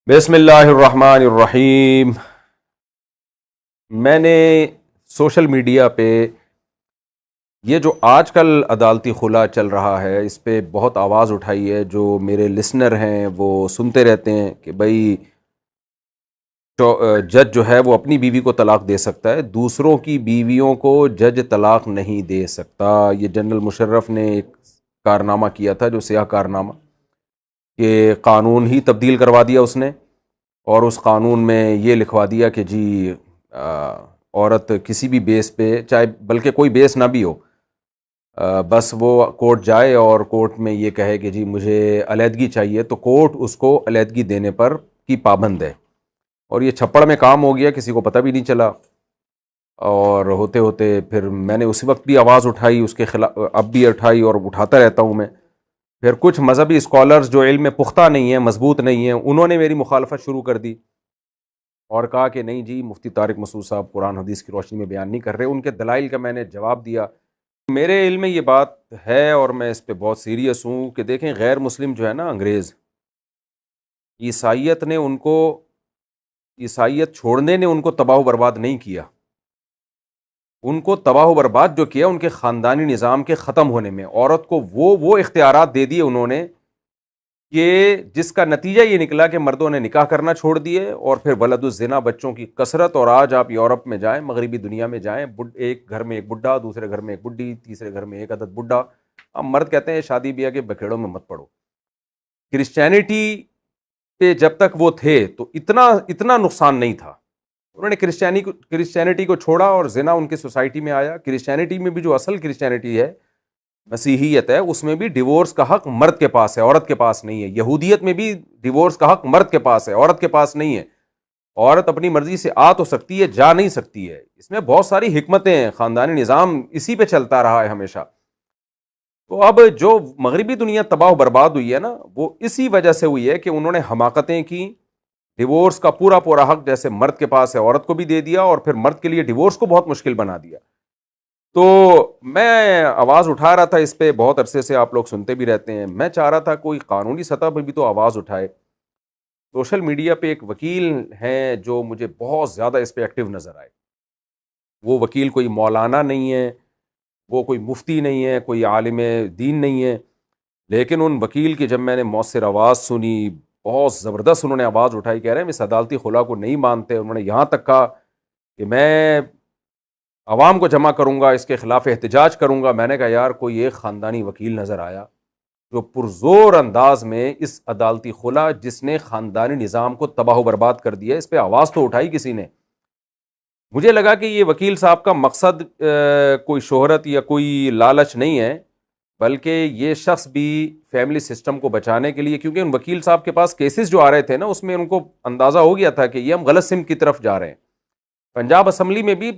बिस्मिल्लाहिर्रहमानिर्रहीम। मैंने social media पे ये जो आजकल अदालती खुला चल रहा है इस पे बहुत आवाज़ उठाई है। जो मेरे लिसनर हैं वो सुनते रहते हैं कि भाई जज जो है वो अपनी बीवी को तलाक दे सकता है, दूसरों की बीवियों को जज तलाक नहीं दे सकता। ये जनरल मुशर्रफ ने एक कारनामा किया था, जो सियाह कारनामा, कि कानून ही तब्दील करवा दिया उसने। और उस कानून में ये लिखवा दिया कि जी औरत किसी भी बेस पे, चाहे बल्कि कोई बेस ना भी हो, बस वो कोर्ट जाए और कोर्ट में ये कहे कि जी मुझे अलहदगी चाहिए, तो कोर्ट उसको अलहदगी देने पर की पाबंद है। और ये छप्पड़ में काम हो गया, किसी को पता भी नहीं चला। और होते होते फिर मैंने उसी वक्त भी आवाज़ उठाई उसके खिलाफ, अब भी उठाई और उठाता रहता हूँ मैं। फिर कुछ मजहबी स्कॉलर्स जो इल्म में पुख्ता नहीं हैं, मजबूत नहीं हैं, उन्होंने मेरी मुखालफत शुरू कर दी और कहा कि नहीं जी, मुफ्ती तारिक मसूद साहब कुरान हदीस की रोशनी में बयान नहीं कर रहे। उनके दलाइल का मैंने जवाब दिया। मेरे इल्म में ये बात है और मैं इस पे बहुत सीरियस हूँ कि देखें, गैर मुस्लिम जो है ना, अंग्रेज़, ईसाइयत ने उनको, ईसाइयत छोड़ने ने उनको तबाह बर्बाद नहीं किया। उनको तबाह बर्बाद जो किया, उनके ख़ानदानी निज़ाम के ख़त्म होने में। औरत को वो इख्तियारात दे दिए उन्होंने कि जिसका नतीजा ये निकला कि मर्दों ने निकाह करना छोड़ दिए और फिर वलदुज़्ज़िना, बच्चों की कसरत। और आज आप यूरोप में जाएं, मगरबी दुनिया में जाएं, एक घर में एक बुढ़ा, दूसरे घर में एक बुढ़ी, तीसरे घर में एक अदद बुढ़ा। अब मर्द कहते हैं शादी ब्याह के बखेड़ों में मत पड़ो। क्रिश्चियनिटी पे जब तक वो थे तो इतना इतना नुकसान नहीं था। उन्होंने क्रिश्चियनिटी को छोड़ा और जिना उनकी सोसाइटी में आया। क्रिश्चियनिटी में भी जो असल क्रिश्चियनिटी है, मसीहियत है, उसमें भी डिवोर्स का हक मर्द के पास है, औरत के पास नहीं है। यहूदियत में भी डिवोर्स का हक मर्द के पास है, औरत के पास नहीं है। औरत अपनी मर्जी से आ तो सकती है, जा नहीं सकती है। इसमें बहुत सारी हिकमतें हैं, खानदानी निज़ाम इसी पे चलता रहा है हमेशा। तो अब जो मगरबी दुनिया तबाह बर्बाद हुई है ना, वो इसी वजह से हुई है कि उन्होंने हमाकतें की। डिवोर्स का पूरा पूरा हक जैसे मर्द के पास है, औरत को भी दे दिया, और फिर मर्द के लिए डिवोर्स को बहुत मुश्किल बना दिया। तो मैं आवाज़ उठा रहा था इस पे, बहुत अरसे से आप लोग सुनते भी रहते हैं। मैं चाह रहा था कोई कानूनी सतह पर भी तो आवाज़ उठाए। सोशल मीडिया पे एक वकील हैं जो मुझे बहुत ज़्यादा इस पे एक्टिव नज़र आए। वो वकील कोई मौलाना नहीं है, वो कोई मुफ्ती नहीं है, कोई आलिम दीन नहीं है। लेकिन उन वकील की जब मैंने मौसर आवाज़ सुनी, बहुत ज़बरदस्त उन्होंने आवाज़ उठाई। कह रहे हैं हम इस अदालती खुला को नहीं मानते। उन्होंने यहाँ तक कहा कि मैं आवाम को जमा करूँगा, इसके ख़िलाफ़ एहतजाज करूँगा। मैंने कहा यार, कोई एक ख़ानदानी वकील नज़र आया जो पुरज़ोर अंदाज में इस अदालती खुला, जिसने ख़ानदानी निज़ाम को तबाह बर्बाद कर दिया, इस पर आवाज़ तो उठाई किसी ने। मुझे लगा कि ये वकील साहब का मकसद कोई शोहरत या कोई लालच नहीं है, बल्कि ये शख्स भी फैमिली सिस्टम को बचाने के लिए, क्योंकि उन वकील साहब के पास केसेस जो आ रहे थे ना, उसमें उनको अंदाज़ा हो गया था कि ये हम गलत सिम की तरफ जा रहे हैं। पंजाब असम्बली में भी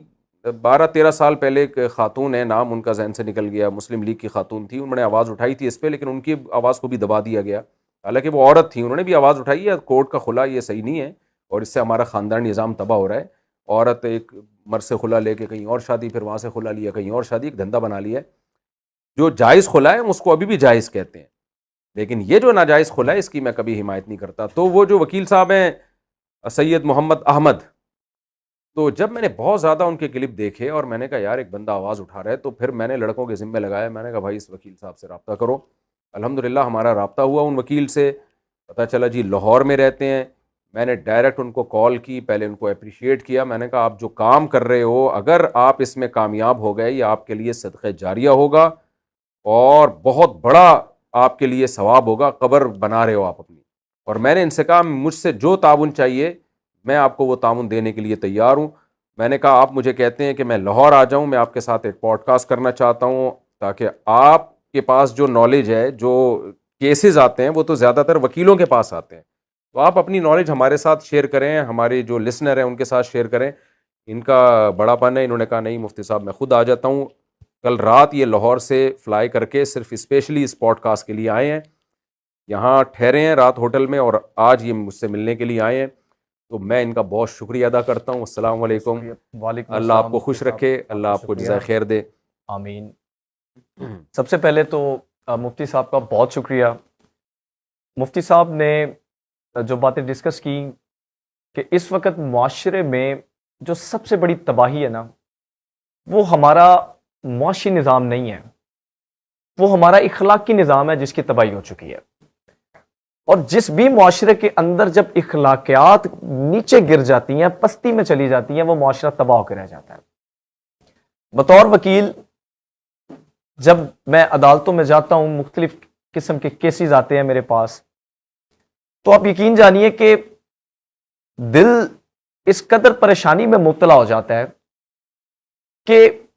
12-13 साल पहले एक खातून है, नाम उनका जहन से निकल गया, मुस्लिम लीग की खातून थी। उन्होंने आवाज़ उठाई थी इस पर, लेकिन उनकी आवाज़ को भी दबा दिया गया। हालांकि वो औरत थी, उन्होंने भी आवाज़ उठाई है, कोर्ट का खुला ये सही नहीं है और इससे हमारा ख़ानदान निज़ाम तबाह हो रहा है। औरत एक मर्द से खुला लेके कहीं और शादी, फिर वहाँ से खुला लिया, कहीं और शादी, एक धंधा बना लिया है। जो जायज़ खुला है उसको अभी भी जायज़ कहते हैं, लेकिन ये जो नाजायज़ खुला है इसकी मैं कभी हिमायत नहीं करता। तो वो जो वकील साहब हैं, सैयद मोहम्मद अहमद, तो जब मैंने बहुत ज़्यादा उनके क्लिप देखे और मैंने कहा यार एक बंदा आवाज़ उठा रहा है, तो फिर मैंने लड़कों के ज़िम्मे लगाया। मैंने कहा भाई इस वकील साहब से रब्ता करो। अल्हम्दुलिल्लाह हमारा रब्ता हुआ उन वकील से। पता चला जी लाहौर में रहते हैं। मैंने डायरेक्ट उनको कॉल की, पहले उनको अप्रिशिएट किया। मैंने कहा आप जो काम कर रहे हो, अगर आप इसमें कामयाब हो गए, ये आपके लिए सदक़े जारिया होगा और बहुत बड़ा आपके लिए सवाब होगा, कब्र बना रहे हो आप अपनी। और मैंने इनसे कहा मुझसे जो ताउन चाहिए मैं आपको वो ताउन देने के लिए तैयार हूँ। मैंने कहा आप मुझे कहते हैं कि मैं लाहौर आ जाऊँ, मैं आपके साथ एक पॉडकास्ट करना चाहता हूँ, ताकि आपके पास जो नॉलेज है, जो केसेस आते हैं, वो तो ज़्यादातर वकीलों के पास आते हैं, तो आप अपनी नॉलेज हमारे साथ शेयर करें, हमारे जो लिसनर हैं उनके साथ शेयर करें। इनका बड़ापन है। इन्होंने कहा नहीं मुफ्ती साहब मैं खुद आ जाता हूँ। कल रात ये लाहौर से फ़्लाई करके सिर्फ स्पेशली इस पॉडकास्ट के लिए आए हैं, यहाँ ठहरे हैं रात होटल में, और आज ये मुझसे मिलने के लिए आए हैं। तो मैं इनका बहुत शुक्रिया अदा करता हूँ। अस्सलाम वालेकुम। वालेकुम अल्लाह अस्सलाम आपको मुफ्ती खुश साहब, रखे, अल्लाह आपका आपको शुक्रिया। जज़ाए खैर दे। आमीन। सबसे पहले तो मुफ्ती साहब का बहुत शुक्रिया। मुफ्ती साहब ने जो बातें डिस्कस की कि इस वक्त मुआशरे में जो सबसे बड़ी तबाही है ना, वो हमारा मुआशी निज़ाम नहीं है, वो हमारा इखलाकी निज़ाम है जिसकी तबाही हो चुकी है। और जिस भी मुआशरे के अंदर जब इखलाकियात नीचे गिर जाती हैं, पस्ती में चली जाती हैं, वो मुआशरा तबाह होकर रह जाता है। बतौर वकील जब मैं अदालतों में जाता हूं, मुख्तलिफ किस्म के केसेस आते हैं मेरे पास, तो आप यकीन जानिए कि दिल इस कदर परेशानी में मुब्तला हो जाता है कि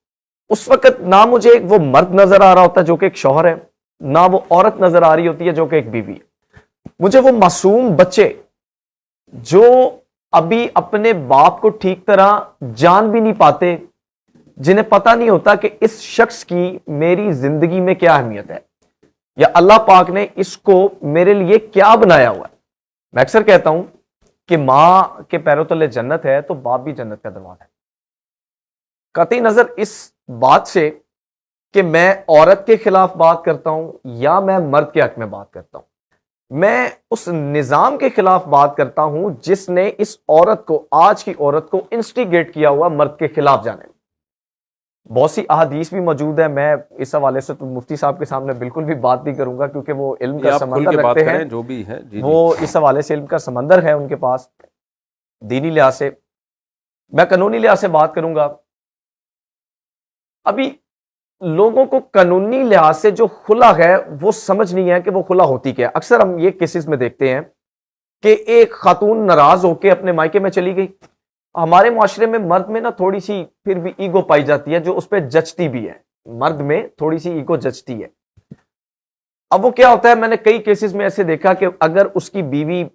उस वक्त ना मुझे वो मर्द नजर आ रहा होता जो कि एक शौहर है, ना वो औरत नजर आ रही होती है जो कि एक बीवी है। मुझे वो मासूम बच्चे जो अभी अपने बाप को ठीक तरह जान भी नहीं पाते, जिन्हें पता नहीं होता कि इस शख्स की मेरी जिंदगी में क्या अहमियत है या अल्लाह पाक ने इसको मेरे लिए क्या बनाया हुआ है। मैं अक्सर कहता हूं कि मां के पैरों तले जन्नत है तो बाप भी जन्नत का दरवाजा है। कतई नजर इस बात से कि मैं औरत के खिलाफ बात करता हूं या मैं मर्द के हक में बात करता हूं, मैं उस निजाम के खिलाफ बात करता हूं जिसने इस औरत को, आज की औरत को इंस्टिगेट किया हुआ मर्द के खिलाफ जाने में। बहुत सी अहादीस भी मौजूद है। मैं इस हवाले से तो मुफ्ती साहब के सामने बिल्कुल भी बात नहीं करूंगा क्योंकि वो इल्म का समंदर रखते हैं, जो भी है जी, वो इस हवाले से इल्म का समंदर है उनके पास दीनी लिहाज से। मैं कानूनी लिहाज से बात करूंगा। अभी लोगों को कानूनी लिहाज से जो खुला है वो समझ नहीं है कि वो खुला होती क्या है। अक्सर हम ये केसेस में देखते हैं कि एक खातून नाराज होकर अपने मायके में चली गई। हमारे माशरे में मर्द में ना थोड़ी सी फिर भी ईगो पाई जाती है जो उस पर जचती भी है। मर्द में थोड़ी सी ईगो जचती है। अब वो क्या होता है, मैंने कई केसेस में ऐसे देखा कि अगर उसकी बीवी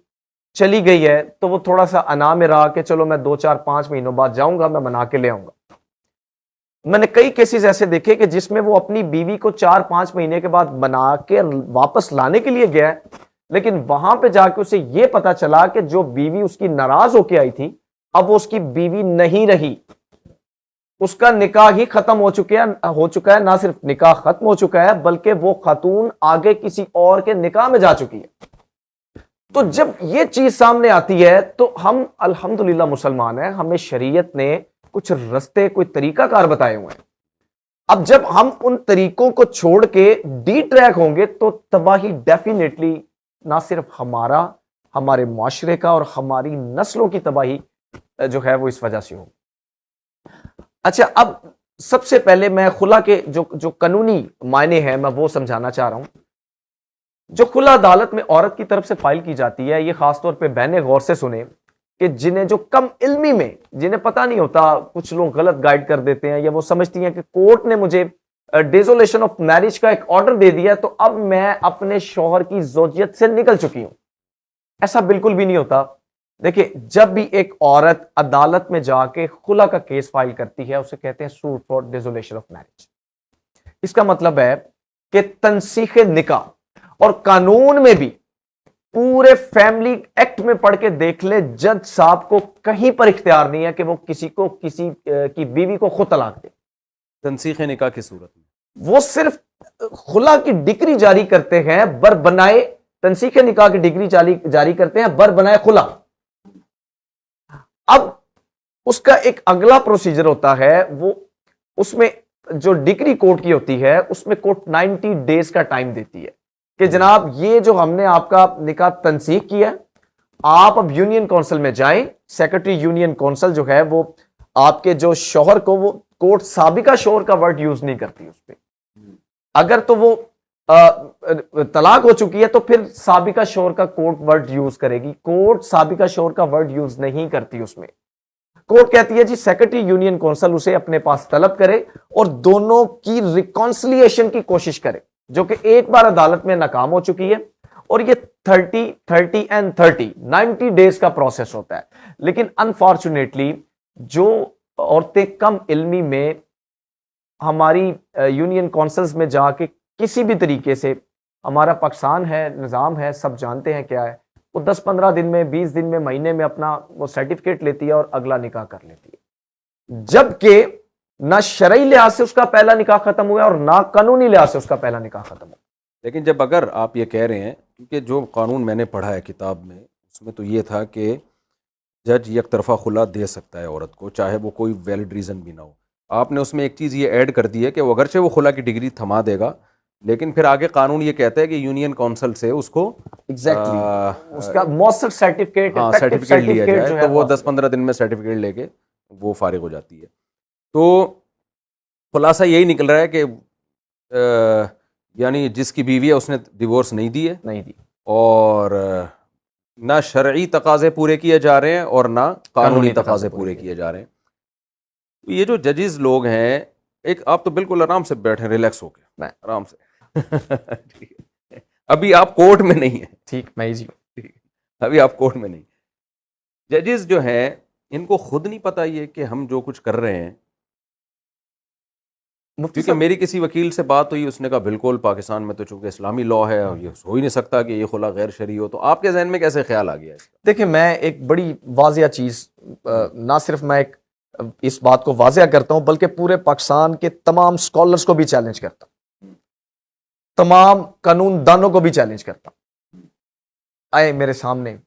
चली गई है तो वो थोड़ा सा अना में रहा कि चलो मैं 2-4-5 महीनों बाद जाऊंगा, मैं मना के ले आऊंगा। मैंने कई केसेस ऐसे देखे कि जिसमें वो अपनी बीवी को 4-5 महीने के बाद बना के वापस लाने के लिए गया है, लेकिन वहां पे जाके उसे ये पता चला कि जो बीवी उसकी नाराज होके आई थी अब वो उसकी बीवी नहीं रही, उसका निकाह ही खत्म हो चुका है। ना सिर्फ निकाह खत्म हो चुका है बल्कि वो खातून आगे किसी और के निकाह में जा चुकी है। तो जब ये चीज सामने आती है तो हम अल्हम्दुलिल्लाह मुसलमान हैं, हमें शरीयत ने कुछ रास्ते, कोई तरीकाकार बताए हुए हैं। अब जब हम उन तरीकों को छोड़ के डी ट्रैक होंगे तो तबाही डेफिनेटली ना सिर्फ हमारे मुआशरे का और हमारी नस्लों की तबाही जो है वो इस वजह से होगी। अच्छा, अब सबसे पहले मैं खुला के जो कानूनी मायने हैं मैं वो समझाना चाह रहा हूं। जो खुला अदालत में औरत की तरफ से फाइल की जाती है, ये खासतौर पे बहने गौर से सुने कि जिन्हें जो कम इल्मी में, जिन्हें पता नहीं होता, कुछ लोग गलत गाइड कर देते हैं या वो समझती हैं कि कोर्ट ने मुझे डिसोल्यूशन ऑफ मैरिज का एक ऑर्डर दे दिया तो अब मैं अपने शौहर की जोजियत से निकल चुकी हूं। ऐसा बिल्कुल भी नहीं होता। देखिए, जब भी एक औरत अदालत में जाके खुला का केस फाइल करती है उसे कहते हैं suit for dissolution of marriage. इसका मतलब है कि तंसीख निकाह, और कानून में भी पूरे फैमिली एक्ट में पढ़ के देख ले, जज साहब को कहीं पर इख्तियार नहीं है कि वो किसी की बीवी को खुद तलाक दे तंसीख निकाह की सूरत में। वो सिर्फ खुला की डिग्री जारी करते हैं, बर बनाए तंसीख निकाह की डिग्री जारी करते हैं, बर बनाए खुला। अब उसका एक अगला प्रोसीजर होता है, वो उसमें जो डिग्री कोर्ट की होती है उसमें कोर्ट 90 डेज का टाइम देती है कि जनाब ये जो हमने आपका निकाह तंसीख किया, आप अब यूनियन काउंसिल में जाएं। सेक्रेटरी यूनियन काउंसिल जो है वो आपके जो शौहर को, वो कोर्ट साबिका शौहर का वर्ड यूज नहीं करती उस पर। अगर तो वो तलाक हो चुकी है तो फिर साबिका शौहर का कोर्ट वर्ड यूज करेगी। कोर्ट साबिका शौहर का वर्ड यूज नहीं करती उसमें। कोर्ट कहती है जी सेक्रेटरी यूनियन काउंसिल उसे अपने पास तलब करे और दोनों की रिकॉन्सिलिएशन की कोशिश करे, जो कि एक बार अदालत में नाकाम हो चुकी है। और ये 30 एंड 90 डेज का प्रोसेस होता है। लेकिन अनफॉर्चुनेटली जो औरतें कम इल्मी में हमारी यूनियन काउंसिल्स में जाके किसी भी तरीके से, हमारा पाकिस्तान है, निज़ाम है, सब जानते हैं क्या है, वो 10-15 दिन में, 20 दिन में, महीने में अपना वो सर्टिफिकेट लेती है और अगला निकाह कर लेती है। जबकि ना शरई लिहाज से उसका पहला निकाह खत्म हुआ और ना कानूनी लिहाज से उसका पहला निकाह खत्म हुआ। लेकिन जब अगर आप ये कह रहे हैं, क्योंकि जो कानून मैंने पढ़ा है किताब में उसमें तो ये था कि जज एक तरफा खुला दे सकता है औरत को, चाहे वो कोई वैलिड रीज़न भी ना हो। आपने उसमें एक चीज़ ये ऐड कर दी है कि वो अगरचे वो खुला की डिग्री थमा देगा, लेकिन फिर आगे कानून ये कहता है कि यूनियन काउंसिल से उसको एग्जैक्टली उसका मौसर सर्टिफिकेट, हाँ इफेक्टिव सर्टिफिकेट लिया सर्टिफिकेट जाए, जो तो है वो वो 10-15 दिन में सर्टिफिकेट लेके वो फारिग हो जाती है। तो खुलासा यही निकल रहा है कि यानी जिसकी बीवी है उसने डिवोर्स नहीं दी है, नहीं दी, और ना शरई तकाजे पूरे किए जा रहे हैं और ना कानूनी तकाजे पूरे किए जा रहे हैं। तो ये जो जजेस लोग हैं, एक आप तो बिल्कुल आराम से बैठे, रिलैक्स होके आराम से ठीक है। अभी आप कोर्ट में नहीं है, ठीक मैं जी, अभी आप कोर्ट में नहीं। जजेस जो हैं इनको खुद नहीं पता ये कि हम जो कुछ कर रहे हैं, मुफ्ती क्योंकि साहब मेरी किसी वकील से बात हुई, उसने कहा बिल्कुल पाकिस्तान में तो चूंकि इस्लामी लॉ है और ये हो ही नहीं सकता कि ये खुला गैर शरई हो। तो आपके जहन में कैसे ख्याल आ गया इसका? देखिए, मैं एक बड़ी वाजिया चीज, ना सिर्फ मैं एक इस बात को वाजिया करता हूं बल्कि पूरे पाकिस्तान के तमाम स्कॉलर्स को भी चैलेंज करता हूं, तमाम कानून दानों को भी चैलेंज करता हूं। आए मेरे सामने,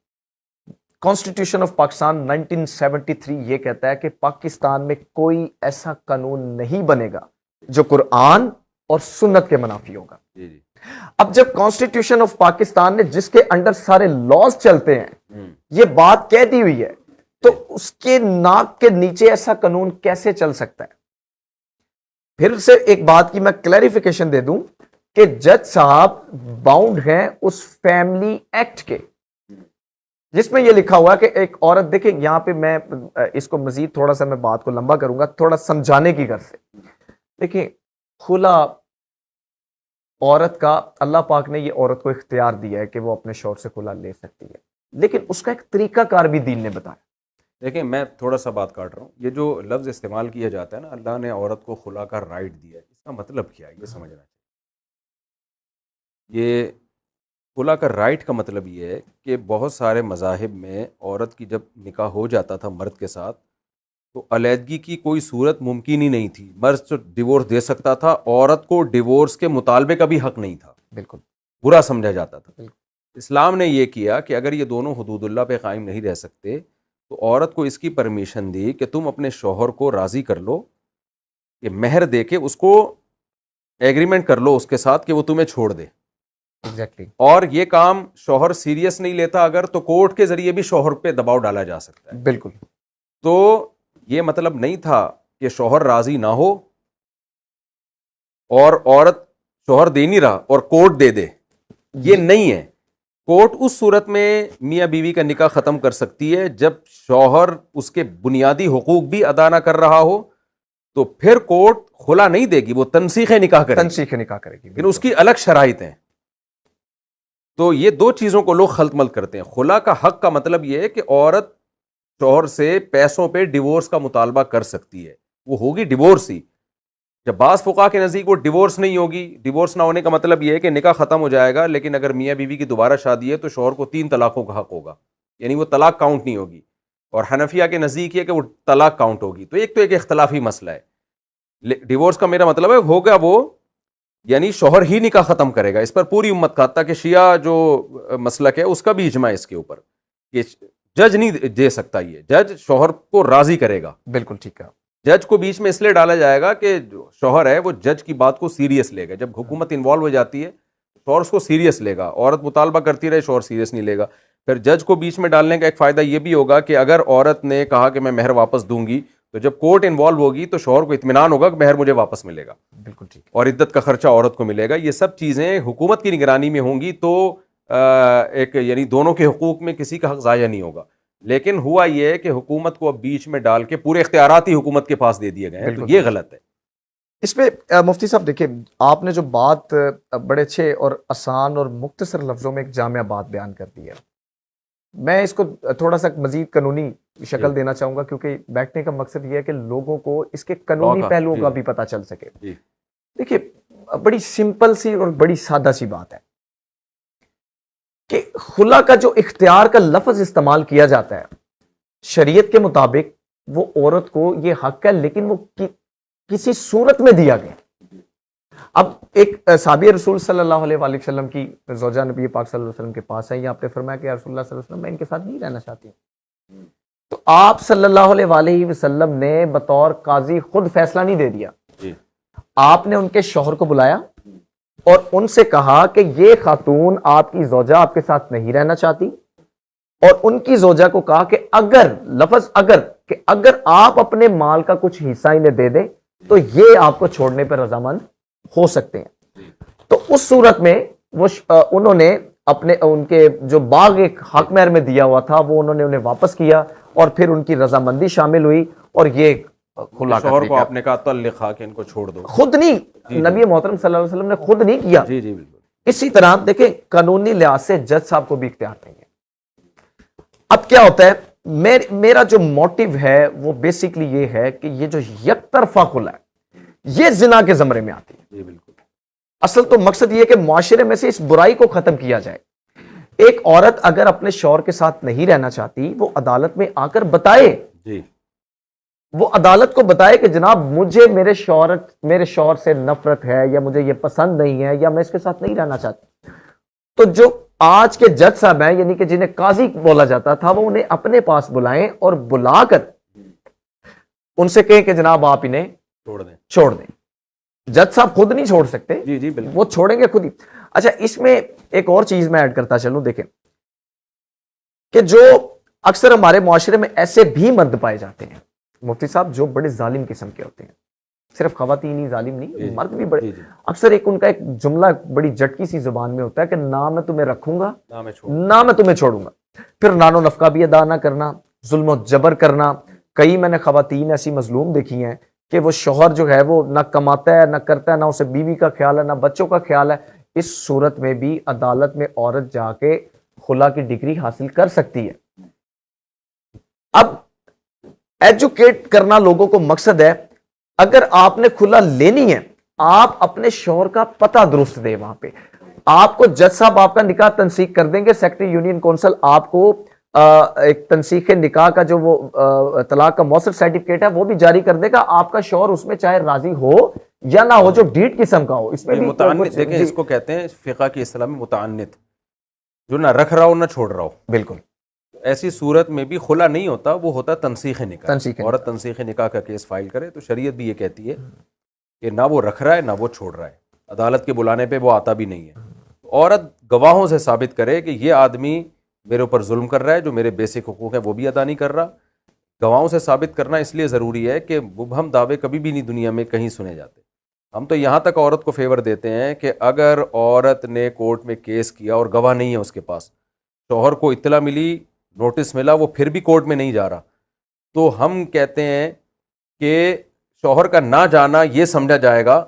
कॉन्स्टिट्यूशन ऑफ पाकिस्तान 1973 ये कहता है कि पाकिस्तान में कोई ऐसा कानून नहीं बनेगा जो कुरान और सुन्नत के मुनाफी होगा। जी जी। अब जब कॉन्स्टिट्यूशन ऑफ पाकिस्तान ने जिसके अंडर सारे लॉज चलते हैं ये बात कह दी हुई है, तो उसके नाक के नीचे ऐसा कानून कैसे चल सकता है? फिर से एक बात की मैं क्लैरिफिकेशन दे दूं कि जज साहब बाउंड हैं उस फैमिली एक्ट के जिसमें यह लिखा हुआ है कि एक औरत, देखिए यहां पे मैं इसको मजीद थोड़ा सा मैं बात को लंबा करूंगा थोड़ा समझाने की गर्ज से। देखिए, खुला औरत का अल्लाह पाक ने ये औरत को इख्तियार दिया है कि वो अपने शौहर से खुला ले सकती है, लेकिन उसका एक तरीकाकार भी दीन ने बताया। देखिए, मैं थोड़ा सा बात काट रहा हूँ। ये जो लफ्ज़ इस्तेमाल किया जाता है ना, अल्लाह ने औरत को खुला का राइट दिया है, इसका मतलब क्या है ये समझना चाहिए। ये खुला का राइट का मतलब ये है कि बहुत सारे मज़ाहिब में औरत की जब निकाह हो जाता था मर्द के साथ, तो अलहदगी की कोई सूरत मुमकिन ही नहीं थी। मर्द तो डिवोर्स दे सकता था, औरत को डिवोर्स के मुतालबे का भी हक नहीं था, बिल्कुल बुरा समझा जाता था। इस्लाम ने यह किया कि अगर ये दोनों हुदूदुल्लाह पे कायम नहीं रह सकते, तो औरत को इसकी परमिशन दी कि तुम अपने शौहर को राज़ी कर लो कि महर दे के उसको एग्रीमेंट कर लो उसके साथ कि वो तुम्हें छोड़ दे। एग्जैक्टली। और ये काम शौहर सीरियस नहीं लेता अगर, तो कोर्ट के जरिए भी शौहर पे दबाव डाला जा सकता है। बिल्कुल। तो ये मतलब नहीं था कि शौहर राजी ना हो और औरत, शौहर दे नहीं रहा और कोर्ट दे दे, ये नहीं है। कोर्ट उस सूरत में मियाँ बीवी का निकाह ख़त्म कर सकती है जब शौहर उसके बुनियादी हुकूक भी अदा ना कर रहा हो, तो फिर कोर्ट खुला नहीं देगी, वो तनसीख निकाह करेगी, तनसीख निकाह करेगी, लेकिन उसकी अलग शराइत हैं। तो ये दो चीज़ों को लोग खलतमल करते हैं। खुला का हक का मतलब ये है कि औरत शौहर से पैसों पे डिवोर्स का मुतालबा कर सकती है, वो होगी डिवोर्स ही। जब बास फुका के नज़दीक वो डिवोर्स नहीं होगी, डिवोर्स ना होने का मतलब ये है कि निकाह ख़त्म हो जाएगा, लेकिन अगर मियाँ बीवी की दोबारा शादी है तो शौहर को 3 तलाक़ों का हक होगा, यानी वो तलाक काउंट नहीं होगी। और हनफिया के नज़दीक ये कि वो तलाक काउंट होगी। तो एक इख्तलाफी मसला है। डिवोर्स का मेरा मतलब है होगा वो, यानी शौहर ही निकाह ख़त्म करेगा। इस पर पूरी उम्मत का, ताकि शिया जो मसलक है उसका भी इजमा है इसके ऊपर कि जज नहीं दे सकता, ये जज शौहर को राज़ी करेगा। बिल्कुल ठीक है। जज को बीच में इसलिए डाला जाएगा कि जो शौहर है वो जज की बात को सीरियस लेगा। जब हुकूमत इन्वॉल्व हो जाती है, शौहर उसको सीरियस लेगा। औरत मुतालबा करती रहे, शौहर सीरियस नहीं लेगा। फिर जज को बीच में डालने का एक फ़ायदा ये भी होगा कि अगर औरत ने कहा कि मैं महर वापस दूंगी, तो जब कोर्ट इन्वॉल्व होगी तो शौहर को इत्मीनान होगा कि महर मुझे वापस मिलेगा। बिल्कुल ठीक। और इद्दत का खर्चा औरत को मिलेगा। ये सब चीज़ें हुकूमत की निगरानी में होंगी, तो एक यानी दोनों के हुकूक में किसी का हक ज़ाया नहीं होगा। लेकिन हुआ यह है कि हुकूमत को अब बीच में डाल के पूरे इख्तियारात ही हुकूमत के पास दे दिए गए हैं, तो ये गलत है। इसमें मुफ्ती साहब देखिए, आपने जो बात बड़े अच्छे और आसान और मुख्तसर लफ्ज़ों में एक जामिया बात बयान कर दी है, मैं इसको थोड़ा सा मजीद कानूनी शक्ल देना चाहूँगा, क्योंकि बैठने का मकसद ये है कि लोगों को इसके कानूनी पहलुओं का भी पता चल सके। देखिए, बड़ी सिंपल सी और बड़ी सादा सी बात है कि खुला का जो इख्तियार का लफ्ज़ इस्तेमाल किया जाता है, शरीयत के मुताबिक वो औरत को ये हक है, लेकिन वो किसी सूरत में दिया गया। अब एक साहबी रसूल सल्लल्लाहु अलैहि वसल्लम की ज़ौजा नबी पाक सल्लल्लाहु अलैहि वसल्लम के पास आई, आपने फरमाया कि या रसूलुल्लाह सल्लल्लाहु अलैहि वसल्लम मैं इनके साथ नहीं रहना चाहती हूँ। तो आप सल्लल्लाहु अलैहि वसल्लम ने बतौर काजी खुद फैसला नहीं दे दिया, आपने उनके शौहर को बुलाया और उनसे कहा कि ये खातून आपकी ज़ौजा आपके साथ नहीं रहना चाहती, और उनकी ज़ौजा को कहा कि अगर, लफ्ज अगर, कि अगर आप अपने माल का कुछ हिस्सा इन्हें दे दें तो ये आपको छोड़ने पर रजामंद हो सकते हैं। तो उस सूरत में वो उन्होंने अपने उनके जो बाग एक हक महर में दिया हुआ था वो उन्होंने उन्हें वापस किया और फिर उनकी रजामंदी शामिल हुई और ये खुला शौहर को आपने कहा तल्लिखा के इनको छोड़ दो, खुद नहीं, नबी मोहतरम सल्लल्लाहु अलैहि वसल्लम ने खुद नहीं किया। जी जी बिल्कुल। इसी तरह देखें कानूनी लिहाज से जज साहब को भी इख्तियार नहीं है। अब क्या होता है, मेरा जो मोटिव है वो बेसिकली ये है कि ये जो यकतरफा खुला है ये जिना के जमरे में आती है। जी बिल्कुल। असल तो मकसद ये कि मुआशरे में से इस बुराई को खत्म किया जाए। एक औरत अगर अपने शौहर के साथ नहीं रहना चाहती वो अदालत में आकर बताए, जी वो अदालत को बताए कि जनाब मुझे मेरे शौहर से नफरत है या मुझे ये पसंद नहीं है या मैं इसके साथ नहीं रहना चाहती। तो जो आज के जज साहब हैं यानी कि जिन्हें काजी बोला जाता था वो उन्हें अपने पास बुलाएं और बुलाकर उनसे कहें कि जनाब आप इन्हें छोड़ दें। जज साहब खुद नहीं छोड़ सकते, जी जी बिल्कुल, वो छोड़ेंगे खुद ही। अच्छा, इसमें एक और चीज मैं ऐड करता चलूं, देखें कि जो अक्सर हमारे मुआशरे में ऐसे भी मर्द पाए जाते हैं मुफ्ती साहब जो बड़े जालिम किस्म के होते हैं, सिर्फ खवातीन ही जालिम नहीं, मर्द भी बड़े। अक्सर एक उनका एक जुमला बड़ी झटकी सी जुबान में होता है कि ना मैं तुम्हें रखूंगा ना मैं तुम्हें छोड़ूंगा। फिर नानो नफका भी अदा ना करना, जुल्म जबर करना। कई मैंने खवातीन ऐसी मजलूम देखी हैं कि वो शौहर जो है वो ना कमाता है ना करता है, ना उसे बीवी का ख्याल है ना बच्चों का ख्याल है। इस सूरत में भी अदालत में औरत जाके खुला की डिग्री हासिल कर सकती है। अब एजुकेट करना लोगों को मकसद है, अगर आपने खुला लेनी है आप अपने शौहर का पता दुरुस्त दे। वहां पे आपको जज साहब आपका निकाह तनसीक कर देंगे, सेक्रेटरी यूनियन काउंसिल आपको एक तनसीख निकाह का जो वो तलाक का मौसर सर्टिफिकेट है वो भी जारी कर देगा। आपका शौहर उसमें चाहे राजी हो या ना हो, जो डीड किस्म का हो, इसमें भी देखें, इसको कहते हैं फिक़ा की इस्लाह में मुताअन्नित, जो ना रख रहा हो ना छोड़ रहा हो। बिल्कुल ऐसी सूरत में भी खुला नहीं होता, वो होता तनसीख निकाह। औरत तनसीख निकाह का केस फाइल करे तो शरीयत भी ये कहती है कि ना वो रख रहा है ना वो छोड़ रहा है, अदालत के बुलाने पे वो आता भी नहीं है। औरत गवाहों से साबित करे कि ये आदमी मेरे ऊपर जुल्म कर रहा है, जो मेरे बेसिक हुकूक है वो भी अदा नहीं कर रहा। गवाहों से साबित करना इसलिए ज़रूरी है कि मुबहम दावे कभी भी नहीं दुनिया में कहीं सुने जाते। हम तो यहाँ तक औरत को फेवर देते हैं कि अगर औरत ने कोर्ट में केस किया और गवाह नहीं है उसके पास, शौहर को इत्तला मिली, नोटिस मिला, वो फिर भी कोर्ट में नहीं जा रहा, तो हम कहते हैं कि शौहर का ना जाना ये समझा जाएगा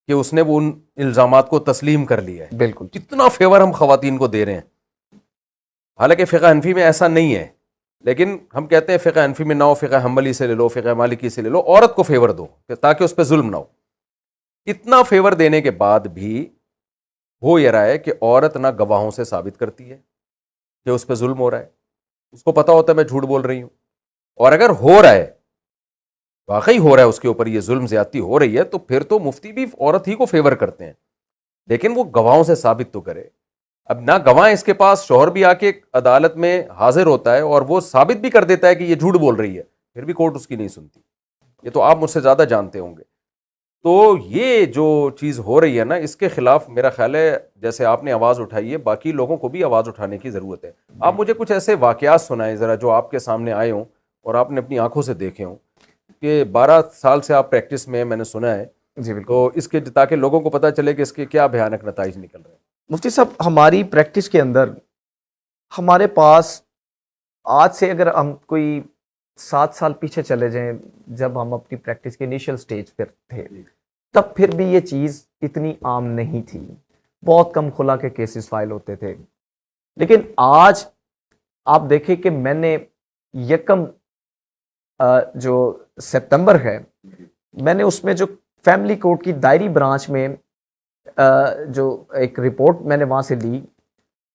कि उसने वो उन इल्ज़ामात को तस्लीम कर लिया है। बिल्कुल, कितना फेवर हम खवातीन को दे रहे हैं। हालांकि फ़िक़्ह हनफी में ऐसा नहीं है, लेकिन हम कहते हैं फ़िक़्ह हनफी में ना हो, फ़िक़्ह हम्बली से ले लो, फ़िक़्ह मालिकी से ले लो, औरत को फेवर दो ताकि उस पर जुल्म ना हो। इतना फेवर देने के बाद भी हो ये रहा है कि औरत ना गवाहों से साबित करती है कि उस पर जुल्म हो रहा है, उसको पता होता है मैं झूठ बोल रही हूँ, और अगर हो रहा है, वाकई हो रहा है, उसके ऊपर ये जुल्म ज्यादती हो रही है, तो फिर तो मुफ्ती भी औरत ही को फेवर करते हैं, लेकिन वो गवाहों से साबित तो करे। अब ना गवाह इसके पास, शौहर भी आके अदालत में हाजिर होता है और वो साबित भी कर देता है कि ये झूठ बोल रही है, फिर भी कोर्ट उसकी नहीं सुनती। ये तो आप मुझसे ज़्यादा जानते होंगे। तो ये जो चीज़ हो रही है ना, इसके खिलाफ मेरा ख्याल है जैसे आपने आवाज़ उठाई है, बाकी लोगों को भी आवाज़ उठाने की ज़रूरत है। आप मुझे कुछ ऐसे वाक़यात सुनाएं ज़रा जो आपके सामने आए हों और आपने अपनी आंखों से देखे हों, कि 12 साल से आप प्रैक्टिस में, मैंने सुना है। जी बिल्कुल। तो इसके, ताकि लोगों को पता चले कि इसके क्या भयानक नताइज निकल रहे हैं। मुफ्ती साहब, हमारी प्रैक्टिस के अंदर हमारे पास आज से अगर हम कोई 7 साल पीछे चले जाएं, जब हम अपनी प्रैक्टिस के इनिशियल स्टेज पर थे, तब फिर भी ये चीज़ इतनी आम नहीं थी, बहुत कम खुला के केसेस फाइल होते थे। लेकिन आज आप देखें कि मैंने यकम जो सितंबर है, मैंने उसमें जो फैमिली कोर्ट की दायरी ब्रांच में जो एक रिपोर्ट मैंने वहाँ से ली,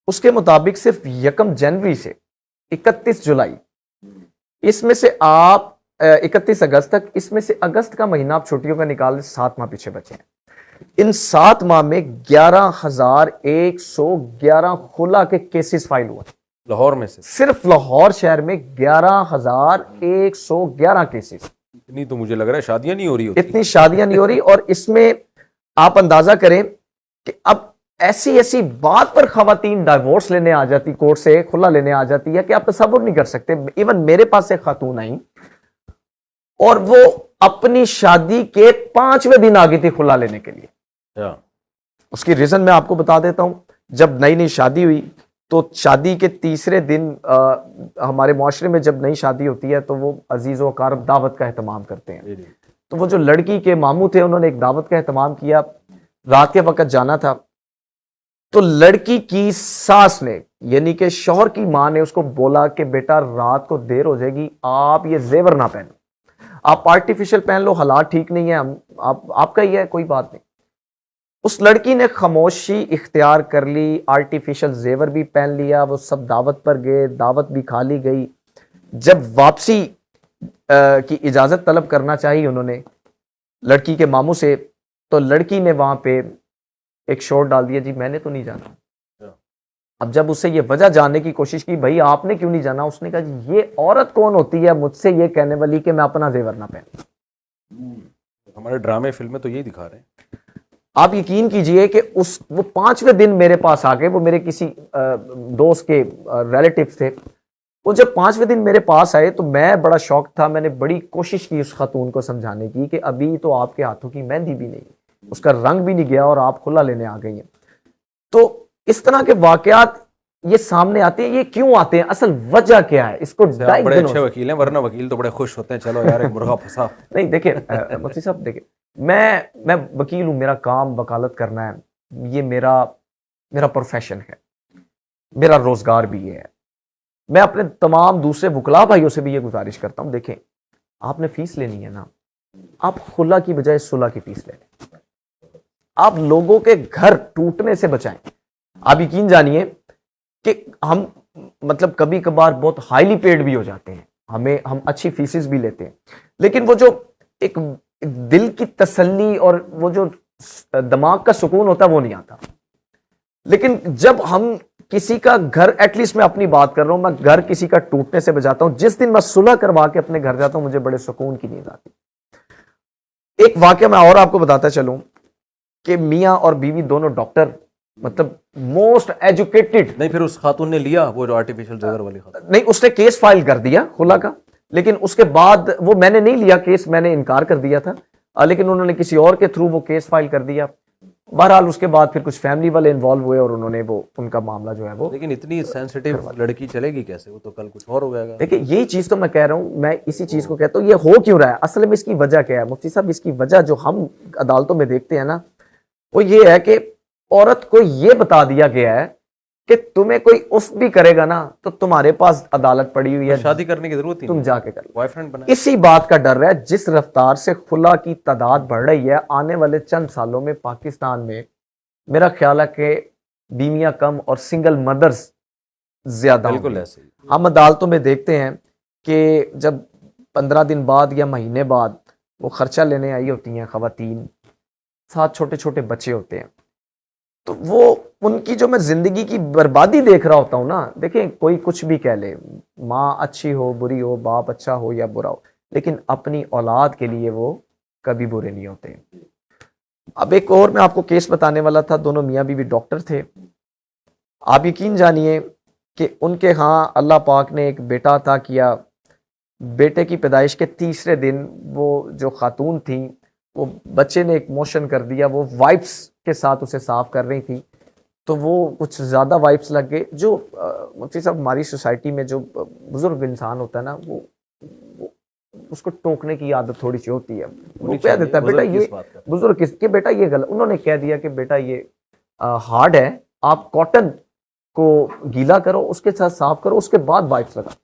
उसके मुताबिक सिर्फ 1 जनवरी से 31 जुलाई, इसमें से आप 31 अगस्त तक, इसमें से अगस्त का महीना आप छुट्टियों का निकाल 7 माह पीछे बचे हैं। इन 7 माह में 11,111 खुला के केसेस फाइल हुए लाहौर में से सिर्फ लाहौर शहर में 11,111 केसेस। इतनी तो मुझे लग रहा है शादियां नहीं हो रही होती। इतनी शादियां नहीं हो रही। और इसमें आप अंदाजा करें कि अब ऐसी ऐसी बात पर खवातीन डाइवोर्स लेने आ जाती, कोर्ट से खुला लेने आ जाती है कि आप तसव्वुर नहीं कर सकते। इवन मेरे पास एक खातून आई और वो अपनी शादी के 5वें दिन आ गई थी खुला लेने के लिए। उसकी रीजन मैं आपको बता देता हूं। जब नई नई शादी हुई तो शादी के तीसरे दिन हमारे मुआशरे में जब नई शादी होती है तो वो अजीज व अकारब दावत का एहतमाम करते हैं। तो वो जो लड़की के मामू थे उन्होंने एक दावत का एहतमाम किया, रात के वक्त जाना था। तो लड़की की सास ने यानी कि शौहर की मां ने उसको बोला कि बेटा रात को देर हो जाएगी, आप ये जेवर ना पहनो, आप आर्टिफिशियल पहन लो, हालात ठीक नहीं है, आपका ही है, कोई बात नहीं। उस लड़की ने खामोशी इख्तियार कर ली, आर्टिफिशियल जेवर भी पहन लिया, वो सब दावत पर गए, दावत भी खा ली गई। जब वापसी की इजाजत तलब करना चाहिए उन्होंने लड़की के मामू से, तो लड़की ने वहां पे एक शोर डाल दिया, जी मैंने तो नहीं जाना। अब जब उससे ये वजह जानने की कोशिश की, भाई आपने क्यों नहीं जाना, उसने कहा जी ये औरत कौन होती है मुझसे ये कहने वाली कि मैं अपना जेवर ना पहनूं। हमारे ड्रामे फिल्म में तो यही दिखा रहे हैं। आप यकीन कीजिए कि वो 5वें दिन मेरे पास आ गए। वो मेरे किसी दोस्त के रिलेटिव थे। वो जब 5वें दिन मेरे पास आए तो मैं बड़ा शौक था। मैंने बड़ी कोशिश की उस खातून को समझाने की कि अभी तो आपके हाथों की मेहंदी भी नहीं, उसका रंग भी नहीं गया और आप खुला लेने आ गई हैं। तो इस तरह के वाकयात ये सामने आते हैं। ये क्यों आते हैं, असल वजह क्या है, इसको बड़े अच्छे वकील हैं, वरना वकील तो बड़े खुश होते हैं, चलो यार एक मुर्गा फंसा। नहीं देखिए मुफ्ती साहब, देखिए मैं वकील हूं, मेरा काम वकालत करना है, ये मेरा प्रोफेशन है, मेरा रोजगार भी ये है। मैं अपने तमाम दूसरे वकला भाइयों से भी ये गुजारिश करता हूं, देखें आपने फीस लेनी है ना, आप खुला की बजाय सुलह की फीस ले लें। आप लोगों के घर टूटने से बचाएं। आप यकीन जानिए कि हम मतलब कभी कभार बहुत हाईली पेड भी हो जाते हैं, हम अच्छी फीसेस भी लेते हैं, लेकिन वो जो एक दिल की तसल्ली और वो जो दिमाग का सुकून होता है वो नहीं आता। लेकिन जब हम किसी का घर, एटलीस्ट मैं अपनी बात कर रहा हूं, मैं घर किसी का टूटने से बचाता हूं, जिस दिन मैं सुलह करवा के अपने घर जाता हूं मुझे बड़े सुकून की नींद आती। एक वाकया मैं और आपको बताता चलूं कि मियां और बीवी दोनों डॉक्टर, मतलब मोस्ट एजुकेटेड। नहीं, फिर उस खातून ने लिया वो जो आर्टिफिशियल जेवर वाली खातून? नहीं, उसने केस फाइल कर दिया खुला का, लेकिन उसके बाद वो मैंने नहीं लिया केस, मैंने इनकार कर दिया था, लेकिन उन्होंने किसी और के थ्रू वो केस फाइल कर दिया। बहरहाल उसके बाद फिर कुछ फैमिली वाले इन्वॉल्व हुए और उन्होंने वो उनका मामला जो है वो। लेकिन इतनी सेंसिटिव लड़की चलेगी कैसे, वो तो कल कुछ और हो जाएगा। देखिए यही चीज तो मैं कह रहा हूं, मैं इसी चीज को कहता हूं, ये हो क्यों रहा है, असल में इसकी वजह क्या है मुफ्ती साहब? इसकी वजह जो हम अदालतों में देखते हैं ना, वो ये है कि औरत को ये बता दिया गया है कि तुम्हें कोई उफ भी करेगा ना तो तुम्हारे पास अदालत पड़ी हुई है, तो शादी करने की जरूरत ही तुम जाके कर लो, बॉयफ्रेंड बना। इसी बात का डर है। जिस रफ्तार से खुला की तादाद बढ़ रही है, आने वाले चंद सालों में पाकिस्तान में मेरा ख्याल है कि बीमियां कम और सिंगल मदर्स ज्यादा। बिल्कुल ऐसे ही हम अदालतों में देखते हैं कि जब 15 दिन बाद या महीने बाद वो खर्चा लेने आई होती हैं खवातीन, साथ छोटे छोटे बच्चे होते हैं, तो वो उनकी जो मैं जिंदगी की बर्बादी देख रहा होता हूं ना। देखें कोई कुछ भी कह ले, माँ अच्छी हो बुरी हो, बाप अच्छा हो या बुरा हो, लेकिन अपनी औलाद के लिए वो कभी बुरे नहीं होते। अब एक और मैं आपको केस बताने वाला था, दोनों मियाँ बीवी डॉक्टर थे। आप यकीन जानिए कि उनके यहाँ अल्लाह पाक ने एक बेटा अता किया। बेटे की पैदाइश के तीसरे दिन वो जो खातून थी, वो बच्चे ने एक मोशन कर दिया, वो वाइप्स के साथ उसे साफ कर रही थी, तो वो कुछ ज़्यादा वाइप्स लग गए। जो मुफ्ती साहब हमारी सोसाइटी में जो बुजुर्ग इंसान होता है ना, वो उसको टोकने की आदत थोड़ी सी होती है, वो कह देता है बेटा ये बुजुर्ग किसके, बेटा ये गलत। उन्होंने कह दिया कि बेटा ये हार्ड है, आप कॉटन को गीला करो, उसके साथ साफ करो, उसके बाद वाइप्स लगा।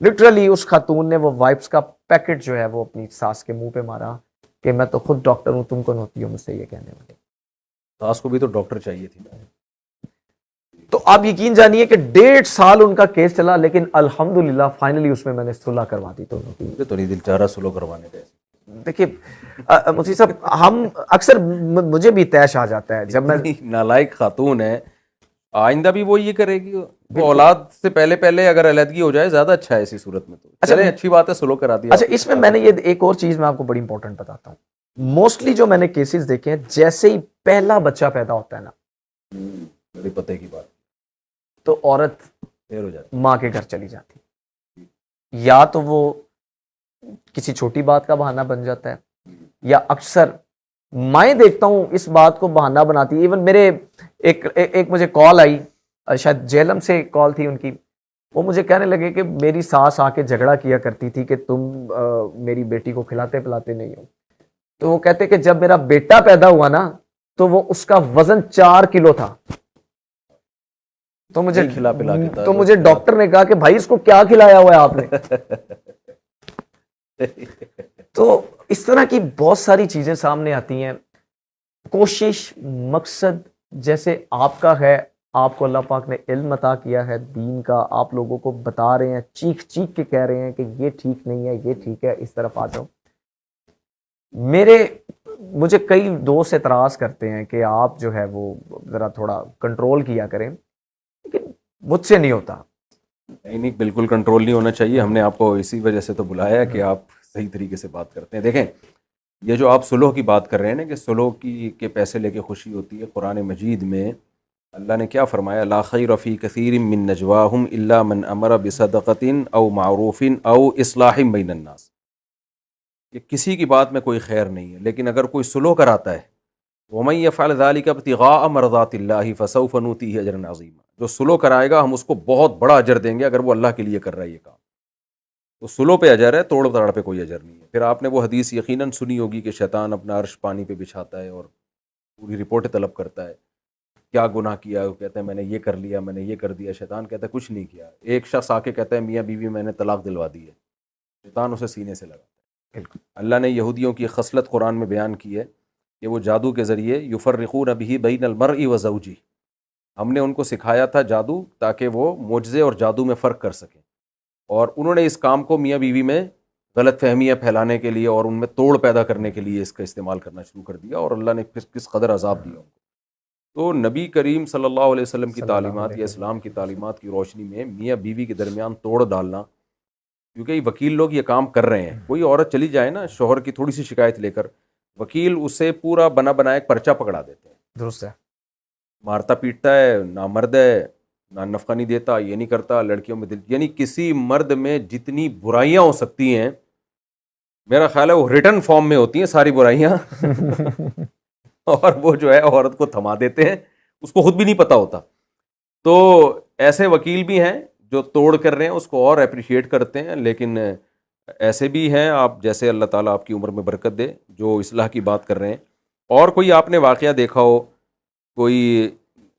लिटरली उस खातून ने वो वाइप्स का पैकेट जो है वो अपनी सास के मुंह पे मारा कि मैं तो खुद डॉक्टर हूं, तुम कौन होती हो मुझसे ये कहने वाली। सास को भी तो डॉक्टर चाहिए थी। तो आप यकीन जानिए कि 1.5 साल उनका केस चला, लेकिन अल्हम्दुलिल्लाह फाइनली उसमें मैंने सुलह करवा दी। तो नहीं दिल चाह रहा सुलह करवाने का। देखिए मुफ्ती साहब, हम अक्सर मुझे भी तैश आ जाता है जब मैं इतनी नालायक खातून है, आइंदा भी वो ये करेगी। वो औलाद से पहले पहले अगर अलहदगी हो जाए ज्यादा अच्छा है इसी सूरत में। तो अच्छा, चले, अच्छी बात है, सुलह करा दिया अच्छा आपने। इसमें मैंने ये एक और चीज मैं आपको बड़ी इंपॉर्टेंट बताता हूँ। मोस्टली जो मैंने केसेस देखे हैं, जैसे ही पहला बच्चा पैदा होता है ना, बड़ी पते की बात, तो औरत देर हो जाती माँ के घर चली जाती है। या तो वो किसी छोटी बात का बहाना बन जाता है, या अक्सर मैं देखता हूं इस बात को बहाना बनाती है। इवन मेरे एक मुझे कॉल आई, शायद जेलम से कॉल थी उनकी, वो मुझे कहने लगे कि मेरी सास आके झगड़ा किया करती थी कि तुम मेरी बेटी को खिलाते पिलाते नहीं हो। तो वो कहते कि जब मेरा बेटा पैदा हुआ ना, तो वो उसका वजन 4 किलो था। तो मुझे नहीं खिला पिला के था, तो रोज मुझे खिला डॉक्टर ने कहा कि भाई इसको क्या खिलाया हुआ है आपने। तो इस तरह की बहुत सारी चीजें सामने आती हैं। कोशिश, मकसद जैसे आपका है, आपको अल्लाह पाक ने इल्म अता किया है दीन का, आप लोगों को बता रहे हैं, चीख चीख के कह रहे हैं कि ये ठीक नहीं है, ये ठीक है, इस तरफ आ जाओ। मुझे कई दोस्त एतराज करते हैं कि आप जो है वो जरा थोड़ा कंट्रोल किया करें, लेकिन मुझसे नहीं होता। नहीं नहीं, बिल्कुल कंट्रोल नहीं होना चाहिए। हमने आपको इसी वजह से तो बुलाया है कि आप सही तरीके से बात करते हैं। देखें, ये जो आप सुलह की बात कर रहे हैं ना, कि सुलह की के पैसे लेके खुशी होती है, कुरान मजीद में अल्लाह ने क्या फरमाया, ला खैर फ़ी कसीर मिन नजवाहुम इल्ला मन अमर बिसदक़तिन औ मारूफ़िन औ इस्लाहिम बैनन नास। कि किसी की बात में कोई खैर नहीं है, लेकिन अगर कोई सुलह कराता है, वमन यफ़अल ज़ालिका इब्तिग़ाअ मरज़ातिल्लाहि फ़सौफ़ नूतिही अजरन अज़ीमा, जो सुलह कराएगा हम उसको बहुत बड़ा अजर देंगे अगर वो अल्लाह के लिए कर रहा है ये काम। तो सुलह पे अजर है, तोड़ तड़ाड़ पे कोई अजर नहीं है। फिर आपने वो हदीस यकीनन सुनी होगी कि शैतान अपना अर्श पानी पे बिछाता है और पूरी रिपोर्ट तलब करता है, क्या गुनाह किया। वो कहता है मैंने ये कर लिया, मैंने ये कर दिया। शैतान कहता है कुछ नहीं किया। एक शख्स आके कहता है मियाँ बीवी मैंने तलाक दिलवा दी है, शैतान उसे सीने से लगाता है। अल्लाह ने यहूदियों की खसलत कुरान में बयान की है कि वो जादू के ज़रिए युफ़र्रिक़ून बिही बैनल मर्इ व ज़ौजी, हमने उनको सिखाया था जादू ताकि वो मोजज़े और जादू में फ़र्क कर सकें। और उन्होंने इस काम को मियाँ बीवी में गलत फहमियाँ फैलाने के लिए और उनमें तोड़ पैदा करने के लिए इसका इस्तेमाल करना शुरू कर दिया, और अल्लाह ने किस कदर अजाब दिया उनको। तो नबी करीम सल्लल्लाहु अलैहि वसल्लम की तालीमात या इस्लाम की तालीमात की रोशनी में मियाँ बीवी के दरमियान तोड़ डालना, क्योंकि ये वकील लोग ये काम कर रहे हैं। कोई औरत चली जाए ना शोहर की थोड़ी सी शिकायत लेकर, वकील उसे पूरा बना बनाया एक पर्चा पकड़ा देते हैं। दुरुस्त है। मारता पीटता है, ना मर्द है, ना नफका नहीं देता, ये नहीं करता, लड़कियों में दिल, यानी किसी मर्द में जितनी बुराइयां हो सकती हैं, मेरा ख्याल है वो रिटर्न फॉर्म में होती हैं सारी बुराइयां। और वो जो है औरत को थमा देते हैं, उसको खुद भी नहीं पता होता। तो ऐसे वकील भी हैं जो तोड़ कर रहे हैं, उसको और अप्रिशिएट करते हैं। लेकिन ऐसे भी हैं, आप जैसे अल्लाह ताला आपकी उम्र में बरकत दे, जो इस्लाह की बात कर रहे हैं। और कोई आपने वाक़या देखा हो, कोई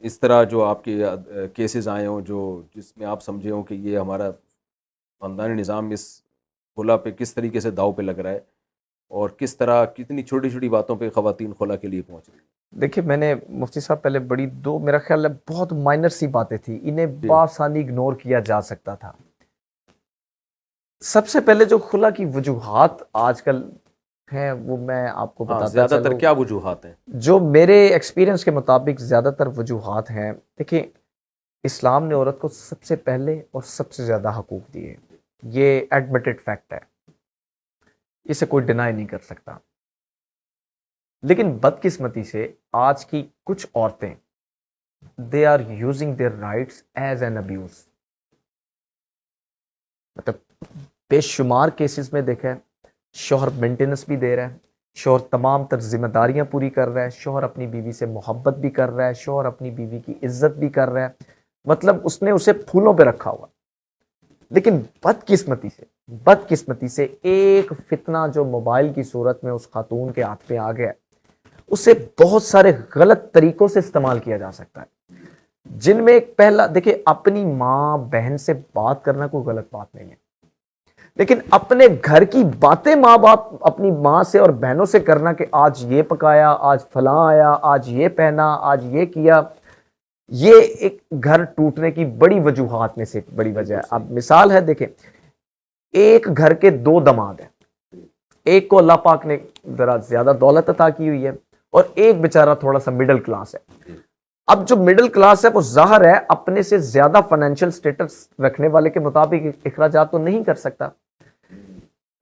इस तरह जो आपके केसेस आए हों जो जिसमें आप समझे हो कि ये हमारा ख़ानदानी निज़ाम इस खुला पे किस तरीके से दाव पे लग रहा है, और किस तरह कितनी छोटी छोटी बातों पे ख़वातीन खुला के लिए पहुँच रही हैं? देखिए, मैंने मुफ्ती साहब पहले बड़ी दो मेरा ख्याल है बहुत माइनर सी बातें थी, इन्हें बासानी इग्नोर किया जा सकता था। सबसे पहले जो खुला की वजूहात आजकल हैं वो मैं आपको बताता ज़्यादातर चलूं। क्या वजूहात हैं? जो मेरे एक्सपीरियंस के मुताबिक ज़्यादातर वजूहात हैं, देखिए इस्लाम ने औरत को सबसे पहले और सबसे ज़्यादा हकूक़ दिए, ये एडमिटेड फैक्ट है, इसे कोई डिनाई नहीं कर सकता। लेकिन बदकिस्मती से आज की कुछ औरतें, they are using their rights as an abuse. मतलब बेशुमार केसेस में देखा है, शौहर मेंटेनेंस भी दे रहा है, शौहर तमाम तर जिम्मेदारियां पूरी कर रहा है, शौहर अपनी बीवी से मोहब्बत भी कर रहा है, शौहर अपनी बीवी की इज्जत भी कर रहा है, मतलब उसने उसे फूलों पे रखा हुआ। लेकिन बदकिस्मती से एक फितना जो मोबाइल की सूरत में उस खातून के हाथ में आ गया, उसे बहुत सारे गलत तरीकों से इस्तेमाल किया जा सकता है, जिनमें एक पहला, देखिए अपनी माँ बहन से बात करना कोई गलत बात नहीं है, लेकिन अपने घर की बातें माँ बाप अपनी माँ से और बहनों से करना कि आज ये पकाया, आज फलां आया, आज ये पहना, आज ये किया, ये एक घर टूटने की बड़ी वजूहात में से बड़ी वजह है। अब मिसाल है, देखें एक घर के 2 दामाद हैं, एक को अल्लाह पाक ने जरा ज्यादा दौलत अता की हुई है और एक बेचारा थोड़ा सा मिडिल क्लास है। अब जो मिडिल क्लास है वो जाहिर है अपने से ज्यादा फाइनेंशियल स्टेटस रखने वाले के मुताबिक इखराजात तो नहीं कर सकता।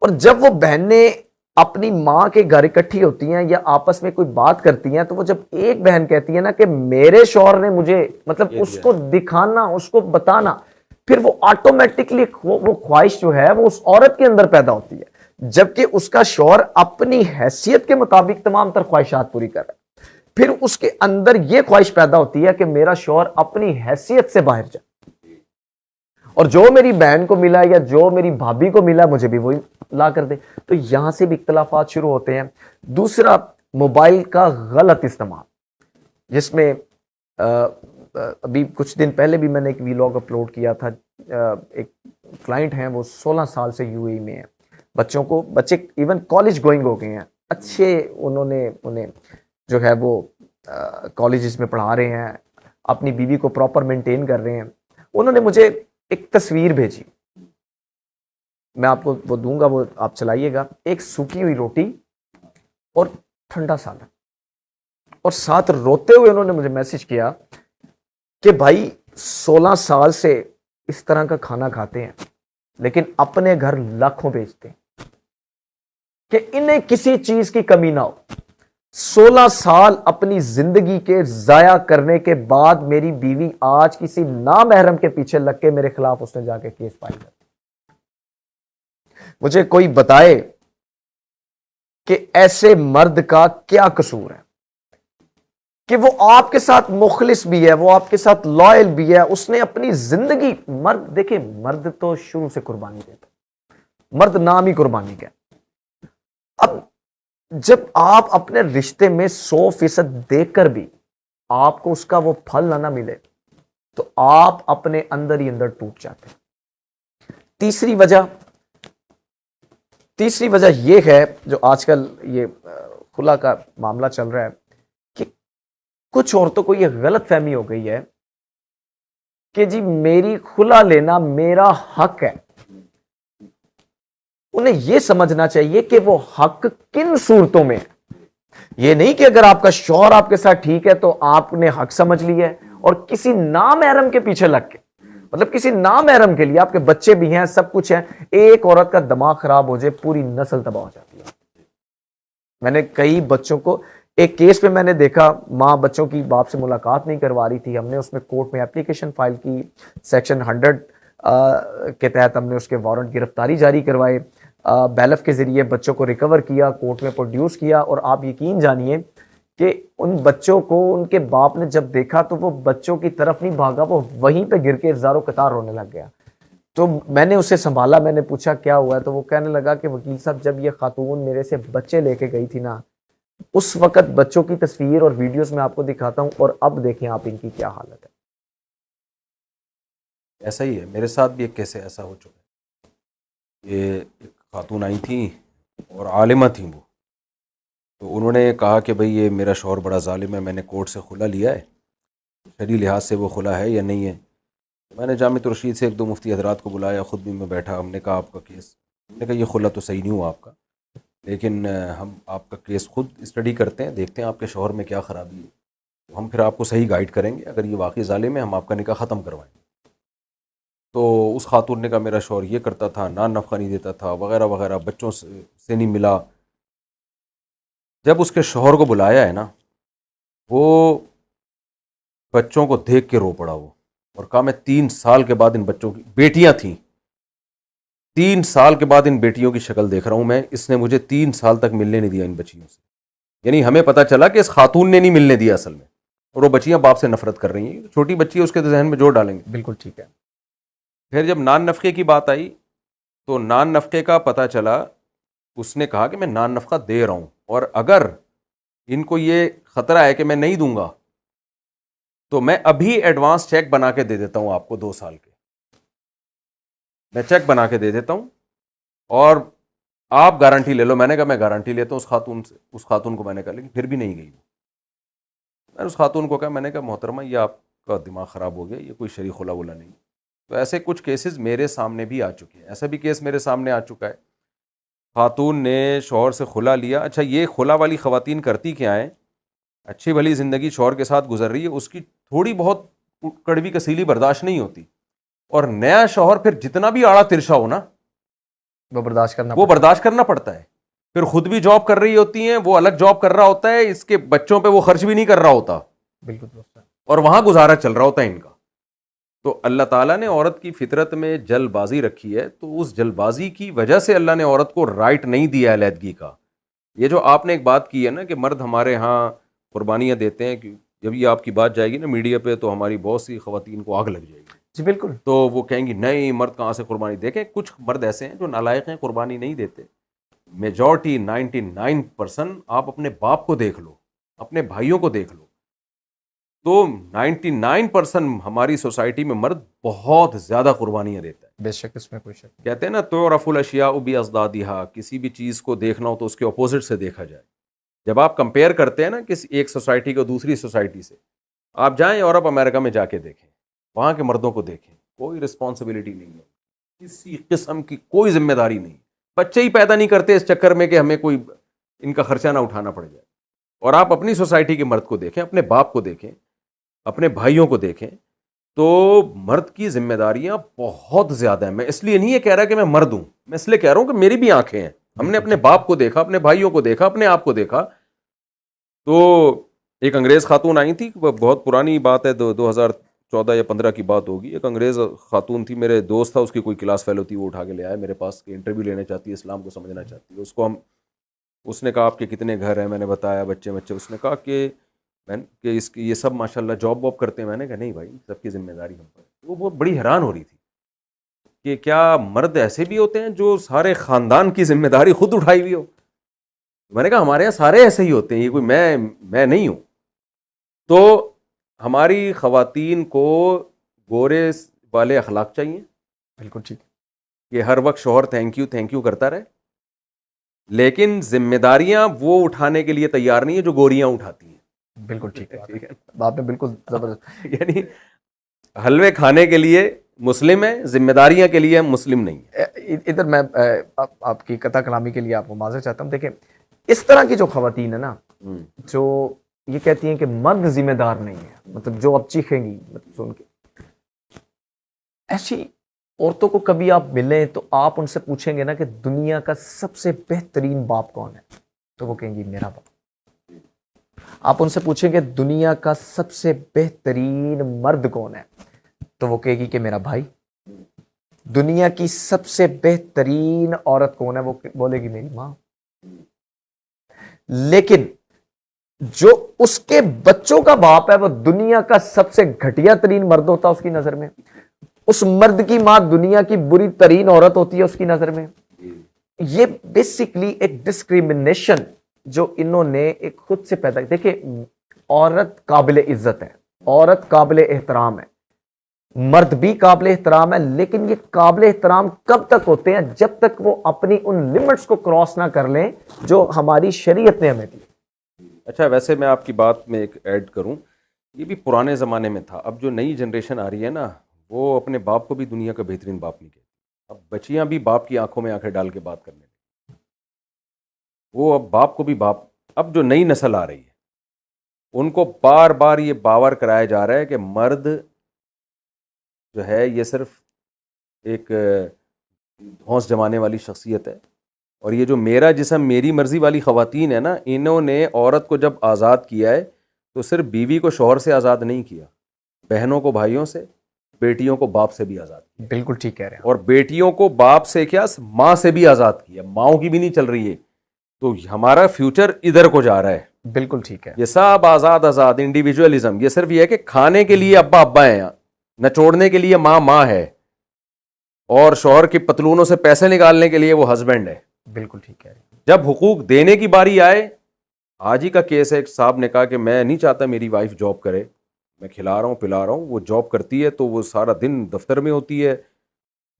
और जब वो बहनें अपनी माँ के घर इकट्ठी होती हैं या आपस में कोई बात करती हैं, तो वो जब एक बहन कहती है ना कि मेरे शौहर ने मुझे, मतलब उसको दिखाना, उसको बताना, फिर वो ऑटोमेटिकली वो ख्वाहिश जो है वो उस औरत के अंदर पैदा होती है, जबकि उसका शौहर अपनी हैसियत के मुताबिक तमाम तर ख्वाहिशात पूरी कर रहा है। फिर उसके अंदर यह ख्वाहिश पैदा होती है कि मेरा शौहर अपनी हैसियत से बाहर जाए, और जो मेरी बहन को मिला या जो मेरी भाभी को मिला मुझे भी वही ला कर दे। तो यहां से भी इख्तलाफात शुरू होते हैं। दूसरा, मोबाइल का गलत इस्तेमाल, जिसमें अभी कुछ दिन पहले भी मैंने एक वीलॉग अपलोड किया था। एक क्लाइंट हैं, वो 16 साल से यूएई में है। बच्चे इवन कॉलेज गोइंग हो गए हैं, अच्छे उन्होंने उन्हें जो है वो कॉलेजेस में पढ़ा रहे हैं, अपनी बीवी को प्रॉपर मेंटेन कर रहे हैं। उन्होंने मुझे एक तस्वीर भेजी, मैं आपको वो दूंगा, वो आप चलाइएगा। एक सूखी हुई रोटी और ठंडा सालन, और साथ रोते हुए उन्होंने मुझे मैसेज किया कि भाई 16 साल से इस तरह का खाना खाते हैं, लेकिन अपने घर लाखों बेचते हैं कि इन्हें किसी चीज की कमी ना हो। 16 साल अपनी जिंदगी के जाया करने के बाद मेरी बीवी आज किसी नामहरम के पीछे लग के मेरे खिलाफ उसने जाके केस फाइल कर। मुझे कोई बताए कि ऐसे मर्द का क्या कसूर है कि वो आपके साथ मुखलिस भी है, वो आपके साथ लॉयल भी है, उसने अपनी जिंदगी, मर्द देखिए, मर्द तो शुरू से कुर्बानी देता, मर्द नाम ही कुर्बानी का। अब जब आप अपने रिश्ते में 100% देकर भी आपको उसका वो फल ना मिले, तो आप अपने अंदर ही अंदर टूट जाते हैं। तीसरी वजह यह है, जो आजकल ये खुला का मामला चल रहा है, कि कुछ औरतों को यह गलत फहमी हो गई है कि जी मेरी खुला लेना मेरा हक है। उन्हें यह समझना चाहिए कि वो हक किन सूरतों में है। यह नहीं कि अगर आपका शौहर आपके साथ ठीक है तो आपने हक समझ लिया है, और किसी नामहरम के पीछे लग के, मतलब किसी नामहरम के लिए, आपके बच्चे भी हैं, सब कुछ है, एक औरत का दिमाग खराब हो जाए पूरी नस्ल तबाह हो जाती है। मैंने कई बच्चों को, एक केस में मैंने देखा, मां बच्चों की बाप से मुलाकात नहीं करवा रही थी, हमने उसमें कोर्ट में एप्लीकेशन फाइल की, सेक्शन 100 के तहत हमने उसके वारंट गिरफ्तारी जारी करवाए, बैलफ के जरिए बच्चों को रिकवर किया, कोर्ट में प्रोड्यूस किया, और आप यकीन जानिए कि उन बच्चों को उनके बाप ने जब देखा तो वो बच्चों की तरफ नहीं भागा, वो वहीं पे गिर के ज़ारो कतार रोने लग गया। तो मैंने उसे संभाला, मैंने पूछा क्या हुआ है, तो वो कहने लगा कि वकील साहब, जब ये खातून मेरे से बच्चे लेके गई थी ना, उस वक्त बच्चों की तस्वीर और वीडियोस में आपको दिखाता हूं, और अब देखें आप इनकी क्या हालत है। ऐसा ही है, मेरे साथ भी एक केस ऐसा हो चुका है। ये एक खातून आई थी और आलिमा थी वो, तो उन्होंने कहा कि भाई ये मेरा शौहर बड़ा जालिम है, मैंने कोर्ट से खुला लिया है, शरीय लिहाज से वो खुला है या नहीं है। मैंने जामिया रशीद से 1-2 मुफ्ती हजरात को बुलाया, ख़ुद भी मैं बैठा, हमने कहा आपका केस, हमने कहा ये खुला तो सही नहीं हुआ आपका, लेकिन हम आपका केस खुद स्टडी करते हैं, देखते हैं आपके शौहर में क्या ख़राबी है, तो हम फिर आपको सही गाइड करेंगे, अगर ये वाकई ज़ालिम है हम आपका निकाह ख़त्म करवाएंगे। तो उस खातून ने कहा मेरा शौहर ये करता था, नान नफ़क़ा नहीं देता था, वगैरह वगैरह, बच्चों से नहीं मिला। जब उसके शौहर को बुलाया है ना, वो बच्चों को देख के रो पड़ा वो, और कहा मैं 3 साल के बाद इन बच्चों की, बेटियां थीं, 3 साल के बाद इन बेटियों की शक्ल देख रहा हूं मैं, इसने मुझे 3 साल तक मिलने नहीं दिया इन बच्चियों से। यानी हमें पता चला कि इस खातून ने नहीं मिलने दिया असल में, और वो बच्चियां बाप से नफरत कर रही हैं। छोटी बच्ची है, उसके जहन में जोर डालेंगे। बिल्कुल ठीक है। फिर जब नान नफ़क़े की बात आई, तो नान नफ़क़े का पता चला, उसने कहा कि मैं नान नफ़क़ा दे रहा हूं, और अगर इनको ये ख़तरा है कि मैं नहीं दूंगा तो मैं अभी एडवांस चेक बना के दे देता हूं आपको, 2 साल के मैं चेक बना के दे देता हूं और आप गारंटी ले लो। मैंने कहा मैं गारंटी लेता हूं उस खातून से, उस खातून को मैंने कहा, लेकिन फिर भी नहीं गई। मैंने उस खातून को कहा, मैंने कहा मोहतरमा ये आपका दिमाग ख़राब हो गया, ये कोई शरीक खुला वुला नहीं। तो ऐसे कुछ केसेस मेरे सामने भी आ चुके हैं, ऐसा भी केस मेरे सामने आ चुका है खातून ने शौहर से खुला लिया। अच्छा, ये खुला वाली ख़वातीन करती क्या हैं? अच्छी भली ज़िंदगी शौहर के साथ गुजर रही है, उसकी थोड़ी बहुत कड़वी कसीली बर्दाश्त नहीं होती, और नया शौहर फिर जितना भी आड़ा तिरछा हो ना, वो बर्दाश्त करना वो बर्दाश्त करना पड़ता है। फिर खुद भी जॉब कर रही होती हैं, वो अलग जॉब कर रहा होता है, इसके बच्चों पे वो खर्च भी नहीं कर रहा होता, बिल्कुल दोस्त। और वहां गुजारा चल रहा होता है इनका। तो अल्लाह ताला ने औरत की फितरत में जल्दबाजी रखी है, तो उस जल्दबाजी की वजह से अल्लाह ने औरत को राइट नहीं दिया अलहदगी का। ये जो आपने एक बात की है ना कि मर्द हमारे यहाँ कुर्बानियाँ देते हैं, कि जब ये आपकी बात जाएगी ना मीडिया पे तो हमारी बहुत सी ख़वातीन को आग लग जाएगी। जी बिल्कुल। तो वो कहेंगी नहीं, मर्द कहाँ से कुर्बानी। देखें, कुछ मर्द ऐसे हैं जो नालायक हैं, कुर्बानी नहीं देते। मेजॉरिटी 99% आप अपने बाप को देख लो, अपने भाइयों को देख लो, तो 99% हमारी सोसाइटी में मर्द बहुत ज़्यादा कुर्बानियाँ देता है। बेशक, इसमें कोई शक नहीं। कहते हैं ना, तो रफुल अशिया उबी अज़दादिहा, किसी भी चीज़ को देखना हो तो उसके अपोजिट से देखा जाए। जब आप कंपेयर करते हैं ना किसी एक सोसाइटी को दूसरी सोसाइटी से, आप जाएं यूरोप अमेरिका में जाके देखें, वहाँ के मर्दों को देखें, कोई रिस्पॉन्सिबिलिटी नहीं है, किसी किस्म की कोई जिम्मेदारी नहीं। बच्चे ही पैदा नहीं करते इस चक्कर में कि हमें कोई इनका खर्चा ना उठाना पड़ जाए। और आप अपनी सोसाइटी के मर्द को देखें, अपने बाप को देखें, अपने भाइयों को देखें, तो मर्द की जिम्मेदारियां बहुत ज़्यादा हैं। मैं इसलिए नहीं ये कह रहा कि मैं मर्द हूं, मैं इसलिए कह रहा हूं कि मेरी भी आंखें हैं। हमने अपने बाप को देखा, अपने भाइयों को देखा, अपने आप को देखा। तो एक अंग्रेज़ खातून आई थी, बहुत पुरानी बात है, 2014 या 15 की बात होगी। एक अंग्रेज़ खातून थी, मेरे दोस्त था, उसकी कोई क्लास फेलो थी, वो उठा के ले आया मेरे पास कि इंटरव्यू लेना चाहती है, इस्लाम को समझना चाहती है। उसने कहा आपके कितने घर हैं, मैंने बताया, बच्चे। उसने कहा कि इसकी ये सब माशाल्लाह जॉब वॉब करते हैं। मैंने कहा नहीं भाई, सबकी जिम्मेदारी हम पर। वो बहुत बड़ी हैरान हो रही थी कि क्या मर्द ऐसे भी होते हैं जो सारे ख़ानदान की जिम्मेदारी खुद उठाई हुई हो। मैंने कहा हमारे यहाँ सारे ऐसे ही होते हैं, ये कोई मैं नहीं हूँ। तो हमारी ख़वातीन को गोरे वाले अखलाक चाहिए, बिल्कुल ठीक है। कि हर वक्त शौहर थैंक यू करता रहे, लेकिन जिम्मेदारियां वो उठाने के लिए तैयार नहीं है जो गोरियां उठाती हैं। बिल्कुल ठीक है, ठीक है, बात में बिल्कुल जबरदस्त। यानी हलवे खाने के लिए मुस्लिम है, जिम्मेदारियां के लिए मुस्लिम नहीं है। इधर मैं आपकी कथा कलामी के लिए आपको माजर चाहता हूँ। देखें, इस तरह की जो खवातीन है ना, जो ये कहती हैं कि मर्द जिम्मेदार नहीं है, मतलब जो अब चीखेंगी, मतलब सुन के, ऐसी औरतों को कभी आप मिलें तो आप उनसे पूछेंगे ना कि दुनिया का सबसे बेहतरीन बाप कौन है, तो वो कहेंगी मेरा बाप। आप उनसे पूछेंगे दुनिया का सबसे बेहतरीन मर्द कौन है, तो वो कहेगी कि मेरा भाई। दुनिया की सबसे बेहतरीन औरत कौन है, वो बोलेगी मेरी मां। लेकिन जो उसके बच्चों का बाप है, वो दुनिया का सबसे घटिया तरीन मर्द होता है उसकी नजर में। उस मर्द की मां दुनिया की बुरी तरीन औरत होती है उसकी नजर में। ये बेसिकली एक डिस्क्रिमिनेशन जो इन्होंने एक खुद से पैदा। देखिए, औरत काबिल इज्जत है, औरत काबिल एहतराम है, मर्द भी काबिल एहतराम है, लेकिन ये काबिल एहतराम कब तक होते हैं, जब तक वो अपनी उन लिमिट्स को क्रॉस ना कर लें जो हमारी शरीयत ने हमें दी। अच्छा, वैसे मैं आपकी बात में एक ऐड करूं, ये भी पुराने ज़माने में था। अब जो नई जनरेशन आ रही है ना, वो अपने बाप को भी दुनिया का बेहतरीन बाप नहीं कहती। अब बच्चियां भी बाप की आंखों में आंखें डाल के बात करने लगी। वो अब बाप को भी बाप। अब जो नई नस्ल आ रही है, उनको बार बार ये बावर कराया जा रहा है कि मर्द जो है ये सिर्फ एक धौंस जमाने वाली शख्सियत है। और ये जो मेरा जिस्म मेरी मर्जी वाली ख़वातीन है ना, इन्होंने औरत को जब आज़ाद किया है तो सिर्फ बीवी को शौहर से आज़ाद नहीं किया, बहनों को भाइयों से, बेटियों को बाप से भी आज़ाद किया। बिल्कुल ठीक कह रहे हैं। और बेटियों को बाप से क्या, माँ से भी आज़ाद किया। माँओं की भी नहीं चल रही है। तो हमारा फ्यूचर इधर को जा रहा है। बिल्कुल ठीक है। ये सब आज़ाद आज़ाद इंडिविजुअलिज्म, ये सिर्फ ये है कि खाने के लिए अब्बा अब्बा हैं, नचोड़ने के लिए माँ माँ है, और शौहर की पतलूनों से पैसे निकालने के लिए वो हस्बैंड है। बिल्कुल ठीक है। जब हुकूक देने की बारी आए, आज ही का केस है, एक साहब ने कहा कि मैं नहीं चाहता मेरी वाइफ जॉब करे, मैं खिला रहा हूँ पिला रहा हूँ, वो जॉब करती है तो वो सारा दिन दफ्तर में होती है।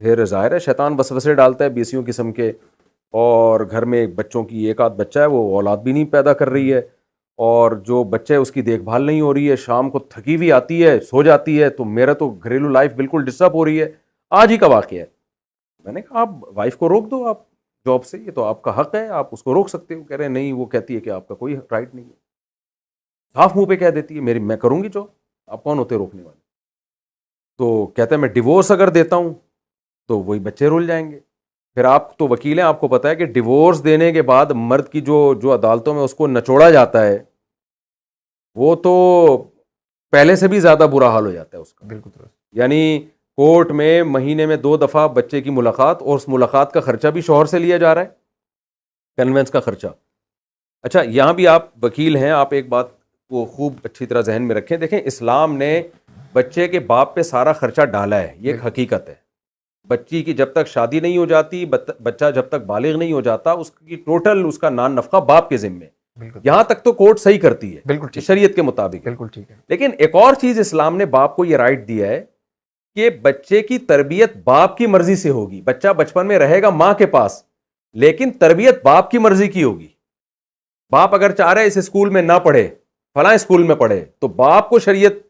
फिर ज़ाहिर है शैतान वसवसे डालता है बीसियों किस्म के, और घर में बच्चों की एक आध बच्चा है, वो औलाद भी नहीं पैदा कर रही है, और जो बच्चे उसकी देखभाल नहीं हो रही है, शाम को थकी हुई आती है, सो जाती है। तो मेरा तो घरेलू लाइफ बिल्कुल डिस्टर्ब हो रही है। आज ही का वाक़या है। मैंने कहा आप वाइफ को रोक दो, आप जॉब से, ये तो आपका हक है, आप उसको रोक सकते हो। कह रहे हैं नहीं, वो कहती है कि आपका कोई राइट नहीं है। साफ मुंह पे कह देती है मैं करूंगी जॉब, आप कौन होते रोकने वाले। तो कहते हैं मैं डिवोर्स अगर देता हूं तो वही बच्चे रुल जाएंगे। फिर आप तो वकील हैं, आपको पता है कि डिवोर्स देने के बाद मर्द की जो जो अदालतों में उसको नचोड़ा जाता है, वो तो पहले से भी ज्यादा बुरा हाल हो जाता है उसका। बिल्कुल। यानी कोर्ट में महीने में 2 दफा बच्चे की मुलाकात, और उस मुलाकात का खर्चा भी शौहर से लिया जा रहा है, कन्वेंस का खर्चा। अच्छा, यहां भी आप वकील हैं, आप एक बात को खूब अच्छी तरह जहन में रखें। देखें, इस्लाम ने बच्चे के बाप पे सारा खर्चा डाला है, ये एक हकीकत है। बच्ची की जब तक शादी नहीं हो जाती, बच्चा जब तक बालिग नहीं हो जाता, उसकी टोटल उसका नान नफका बाप के जिम्मे। यहां तक तो कोर्ट सही करती है, बिल्कुल शरीयत के मुताबिक। बिल्कुल ठीक है। लेकिन एक और चीज इस्लाम ने बाप को यह राइट दिया है कि बच्चे की तरबियत बाप की मर्जी से होगी। बच्चा बचपन में रहेगा मां के पास, लेकिन तरबियत बाप की मर्जी की होगी। बाप अगर चाह रहे इस स्कूल में ना पढ़े, फलां स्कूल में पढ़े, तो बाप को शरीयत,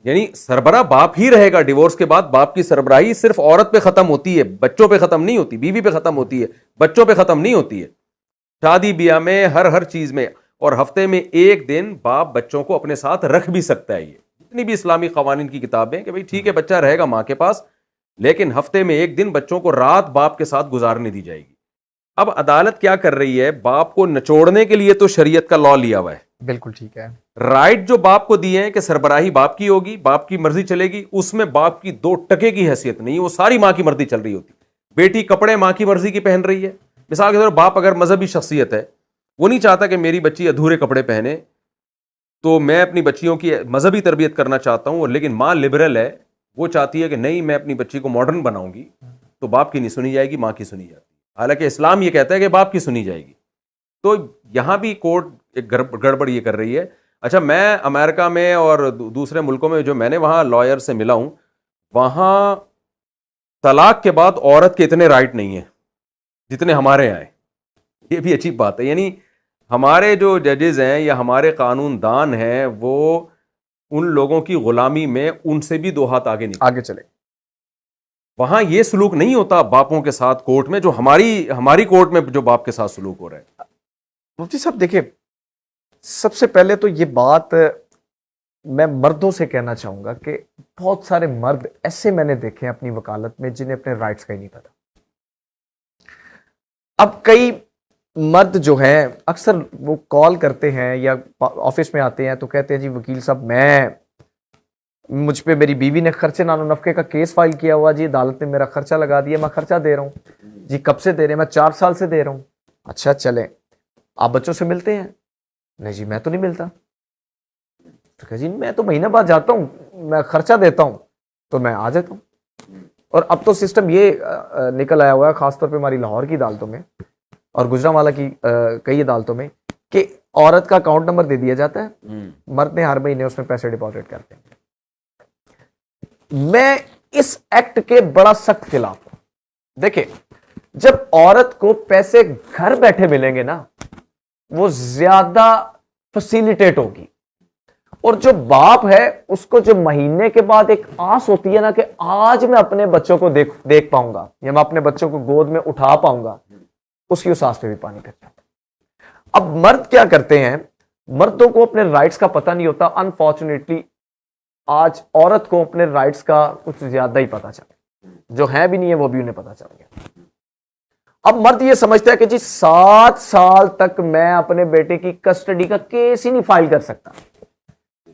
यानी सरबरा बाप ही रहेगा। डिवोर्स के बाद बाप की सरबराही सिर्फ औरत पे खत्म होती है, बच्चों पे खत्म नहीं होती। बीवी पे खत्म होती है, बच्चों पे खत्म नहीं होती है। शादी ब्याह में, हर चीज में। और हफ्ते में एक दिन बाप बच्चों को अपने साथ रख भी सकता है। ये जितनी भी इस्लामी कवानीन की किताबें कि भाई ठीक है, बच्चा रहेगा मां के पास, लेकिन हफ्ते में एक दिन बच्चों को रात बाप के साथ गुजारने दी जाएगी। अब अदालत क्या कर रही है, बाप को निचोड़ने के लिए तो शरीयत का लॉ लिया हुआ है। बिल्कुल ठीक है। राइट जो बाप को दिए हैं कि सरबराही बाप की होगी, बाप की मर्जी चलेगी, उसमें बाप की 2 टके की हैसियत नहीं है, वो सारी मां की मर्जी चल रही होती। बेटी कपड़े मां की मर्जी की पहन रही है। मिसाल के तौर पर बाप अगर मजहबी शख्सियत है, वो नहीं चाहता कि मेरी बच्ची अधूरे कपड़े पहने, तो मैं अपनी बच्चियों की मजहबी तरबियत करना चाहता हूं, लेकिन मां लिबरल है, वो चाहती है कि नहीं मैं अपनी बच्ची को मॉडर्न बनाऊंगी, तो बाप की नहीं सुनी जाएगी, मां की सुनी जाती है। हालांकि इस्लाम ये कहता है कि बाप की सुनी जाएगी। तो यहां भी कोर्ट एक गड़बड़ ये कर रही है। अच्छा, मैं अमेरिका में और दूसरे मुल्कों में जो मैंने वहां लॉयर से मिला हूं, वहां तलाक के बाद औरत के इतने राइट नहीं है जितने हमारे यहाँ हैं। ये भी अच्छी बात है। यानी हमारे जो जजेस हैं या हमारे कानूनदान हैं, वो उन लोगों की गुलामी में उनसे भी 2 हाथ आगे चले। वहां ये सलूक नहीं होता बापों के साथ कोर्ट में, जो हमारी कोर्ट में जो बाप के साथ सलूक हो रहा है। मुफ्ती साहब देखिए, सबसे पहले तो ये बात मैं मर्दों से कहना चाहूंगा कि बहुत सारे मर्द ऐसे मैंने देखे हैं अपनी वकालत में जिन्हें अपने राइट्स का ही नहीं पता। अब कई मर्द जो हैं अक्सर वो कॉल करते हैं या ऑफिस में आते हैं तो कहते हैं जी वकील साहब, मुझ पे मेरी बीवी ने खर्चे नानो नफके का केस फाइल किया हुआ जी, अदालत ने मेरा खर्चा लगा दिया, मैं खर्चा दे रहा हूँ जी। कब से दे रहे हैं? मैं 4 साल से दे रहा हूँ। अच्छा चले, आप बच्चों से मिलते हैं? नहीं जी मैं तो नहीं मिलता। तो कहा जी मैं तो महीने बाद जाता हूँ, मैं खर्चा देता हूँ तो मैं आ जाता हूँ। और अब तो सिस्टम ये निकल आया हुआ है, खासतौर पे हमारी लाहौर की अदालतों में और गुजरांवाला की कई अदालतों में, कि औरत का अकाउंट नंबर दे दिया जाता है, मर्द ने हर महीने उसमें पैसे डिपॉजिट करते हैं। मैं इस एक्ट के बड़ा सख्त खिलाफ हूं। देखिए, जब औरत को पैसे घर बैठे मिलेंगे ना, वो ज्यादा फैसिलिटेट होगी। और जो बाप है उसको जो महीने के बाद एक आस होती है ना कि आज मैं अपने बच्चों को देख पाऊंगा या मैं अपने बच्चों को गोद में उठा पाऊंगा, उसकी उस आस पे भी पानी फिर जाता है। अब मर्द क्या करते हैं, मर्दों को अपने राइट्स का पता नहीं होता। अनफॉर्चुनेटली आज औरत को अपने राइट्स का कुछ ज्यादा ही पता चला, जो है भी नहीं है वो भी उन्हें पता चल गया। अब मर्द ये समझता है कि जी 7 साल तक मैं अपने बेटे की कस्टडी का केस ही नहीं फाइल कर सकता।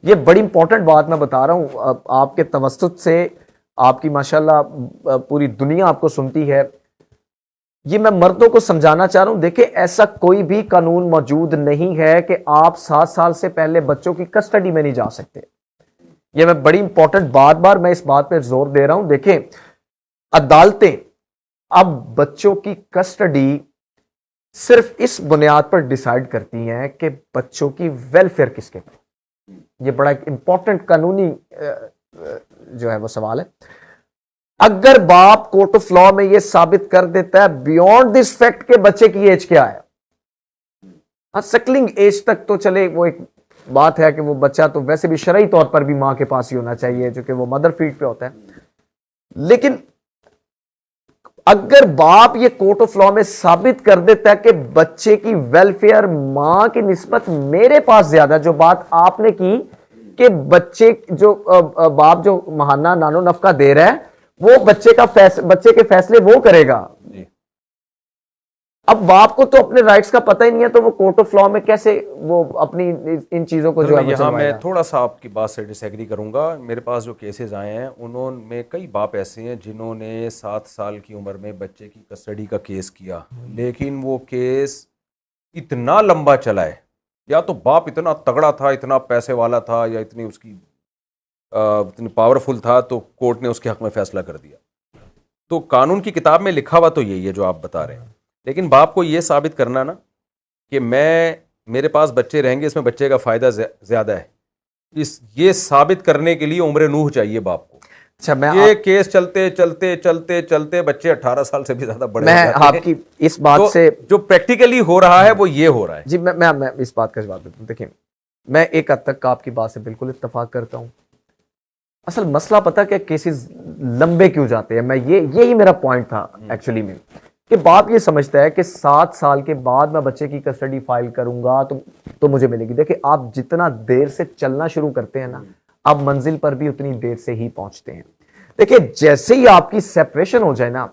ये बड़ी इंपॉर्टेंट बात मैं बता रहा हूं, आपके तवस्सुत से आपकी माशाल्लाह पूरी दुनिया आपको सुनती है। ये मैं मर्दों को समझाना चाह रहा हूं, देखिए ऐसा कोई भी कानून मौजूद नहीं है कि आप 7 साल से पहले बच्चों की कस्टडी में नहीं जा सकते। ये मैं बड़ी इंपॉर्टेंट बार मैं इस बात पे जोर दे रहा हूं। देखें, अदालतें अब बच्चों की कस्टडी सिर्फ इस बुनियाद पर डिसाइड करती हैं कि बच्चों की वेलफेयर किसके पास। ये बड़ा एक इंपॉर्टेंट कानूनी जो है वो सवाल है। अगर बाप कोर्ट ऑफ लॉ में यह साबित कर देता है बियॉन्ड दिस फैक्ट के बच्चे की एज क्या है, सकलिंग एज तक तो चले, वो एक बात है कि वो बच्चा तो वैसे भी शरई तौर पर भी मां के पास ही होना चाहिए, जो कि वो मदर फीड पे होता है। लेकिन अगर बाप ये कोर्ट ऑफ लॉ में साबित कर देता है कि बच्चे की वेलफेयर मां की निस्बत मेरे पास ज्यादा, जो बात आपने की कि बच्चे जो बाप जो महाना नानो नफका दे रहा है वो बच्चे के फैसले वो करेगा। अब बाप को तो अपने राइट्स का पता ही नहीं है, तो वो कोर्ट ऑफ लॉ में कैसे वो अपनी इन चीजों को जो है यहाँ मैं थोड़ा सा आपकी बात से डिसएग्री करूंगा। मेरे पास जो केसेस आए हैं उन्होंने कई बाप ऐसे हैं जिन्होंने 7 साल की उम्र में बच्चे की कस्टडी का केस किया, लेकिन वो केस इतना लंबा चला है, या तो बाप इतना तगड़ा था, इतना पैसे वाला था, या इतनी उसकी इतनी पावरफुल था, तो कोर्ट ने उसके हक में फैसला कर दिया। तो कानून की किताब में लिखा हुआ तो यही है जो आप बता रहे हैं, लेकिन बाप को ये साबित करना ना कि मेरे पास बच्चे रहेंगे, इसमें बच्चे का फ़ायदा ज़्यादा है, ये साबित करने के लिए उम्र नूह चाहिए बाप को। अच्छा, ये केस चलते चलते चलते चलते बच्चे 18 साल से भी ज़्यादा बड़े मैं आपकी इस बात तो से जो प्रैक्टिकली हो रहा है वो ये हो रहा है। जी, मैं इस बात का जवाब देता हूँ। देखिए, मैं एक हद तक आपकी बात से बिल्कुल इत्तेफाक करता हूँ। असल मसला पता क्या, केसेस लंबे क्यों जाते हैं, मैं यही मेरा पॉइंट था एक्चुअली में, कि बाप ये समझता है कि 7 साल के बाद मैं बच्चे की कस्टडी फाइल करूंगा तो मुझे मिलेगी। देखिए, आप जितना देर से चलना शुरू करते हैं ना, आप मंजिल पर भी उतनी देर से ही पहुंचते हैं। देखिए, जैसे ही आपकी सेपरेशन हो जाए ना,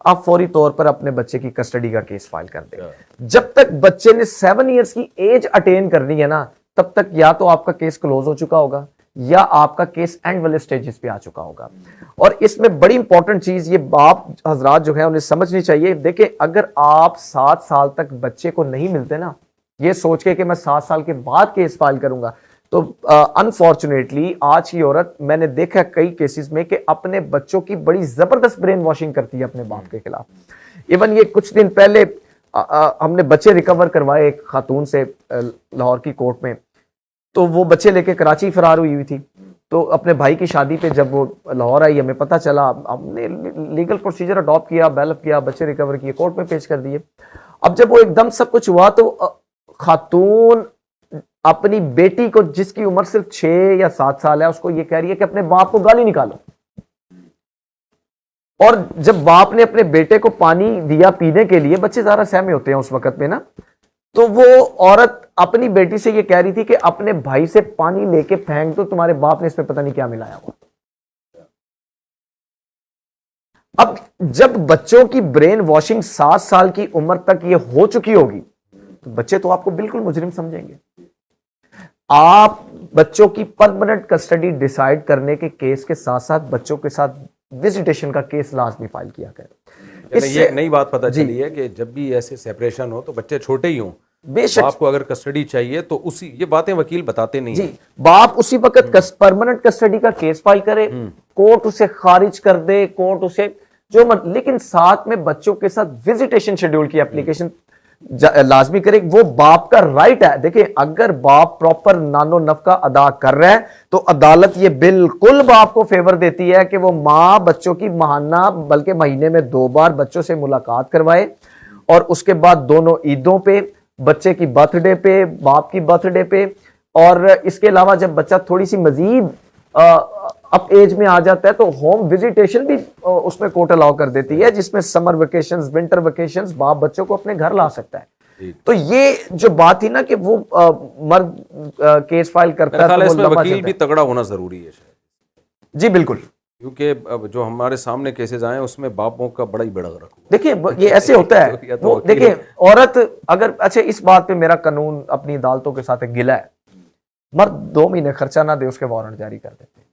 आप फौरी तौर पर अपने बच्चे की कस्टडी का केस फाइल कर दें। जब तक बच्चे ने 7 इयर्स की एज अटेन करनी है ना, तब तक या तो आपका केस क्लोज हो चुका होगा या आपका केस एंड वाले स्टेजेस पे आ चुका होगा। और इसमें बड़ी इंपॉर्टेंट चीज ये बाप हजरात जो है उन्हें समझनी चाहिए। देखिए, अगर आप 7 साल तक बच्चे को नहीं मिलते ना, ये सोच के कि मैं 7 साल के बाद केस फाइल करूंगा, तो अनफॉर्चुनेटली आज की औरत, मैंने देखा कई केसेस में कि अपने बच्चों की बड़ी जबरदस्त ब्रेन वॉशिंग करती है अपने बाप के खिलाफ। इवन ये कुछ दिन पहले हमने बच्चे रिकवर करवाए एक खातून से लाहौर की कोर्ट में, तो वो बच्चे लेके कराची फरार हुई थी। तो अपने भाई की शादी पे जब वो लाहौर आई, हमें पता चला, हमने लीगल प्रोसीजर अडॉप्ट किया, डेवलप किया, बच्चे रिकवर किए, कोर्ट में पेश कर दिए। अब जब वो एकदम सब कुछ हुआ तो खातून अपनी बेटी को, जिसकी उम्र सिर्फ 6 या 7 साल है, उसको ये कह रही है कि अपने बाप को गाली निकालो। और जब बाप ने अपने बेटे को पानी दिया पीने के लिए, बच्चे ज्यादा सहमे होते हैं उस वक्त में ना, तो वो औरत अपनी बेटी से ये कह रही थी कि अपने भाई से पानी लेके फेंक दो, तुम्हारे बाप ने इसमें पता नहीं क्या मिलाया हुआ। अब जब बच्चों की ब्रेन वॉशिंग 7 साल की उम्र तक ये हो चुकी होगी, तो बच्चे तो आपको बिल्कुल मुजरिम समझेंगे। आप बच्चों की परमानेंट कस्टडी डिसाइड करने के केस के साथ साथ बच्चों के साथ विजिटेशन का केस लाजमी फाइल किया करें। इससे एक नई बात पता चली है कि जब भी ऐसे सेपरेशन हो तो बच्चे छोटे ही हों, बेशक बाप को अगर कस्टडी चाहिए तो उसी, ये बातें वकील बताते नहीं जी, बाप उसी वक्त परमानेंट कस्टडी का केस फाइल करे, कोर्ट उसे खारिज कर दे, कोर्ट उसे लेकिन साथ में बच्चों के साथ विजिटेशन शेड्यूल की एप्लीकेशन लाजमी करे। वो बाप का राइट है। देखिए, अगर बाप प्रॉपर नानो नफका अदा कर रहा है तो अदालत ये बिल्कुल बाप को फेवर देती है कि वो मां बच्चों की माहाना बल्कि महीने में 2 बार बच्चों से मुलाकात करवाए, और उसके बाद दोनों ईदों पे, बच्चे की बर्थडे पे, बाप की बर्थडे पे, और इसके अलावा जब बच्चा थोड़ी सी मजीद अप एज में आ जाता है तो होम विजिटेशन भी उसमें कोर्ट अलाउ कर देती है, जिसमें समर वेकेशंस, विंटर वेकेशंस, बाप बच्चों को अपने घर ला सकता है। तो ये जो बात थी ना कि वो मर्द केस फाइल करता है, तो वो वकील भी तगड़ा होना जरूरी है शायद। जी बिल्कुल, क्योंकि अब जो हमारे सामने केसेस आए उसमें बापों का बड़ा ही बड़ा रखा। देखिए, ये ऐसे होता है। वो देखिए, औरत अगर, अच्छा इस बात पे मेरा कानून अपनी अदालतों के साथ एक गिला है, मर्द 2 महीने खर्चा ना दे उसके वारंट जारी कर देते हैं,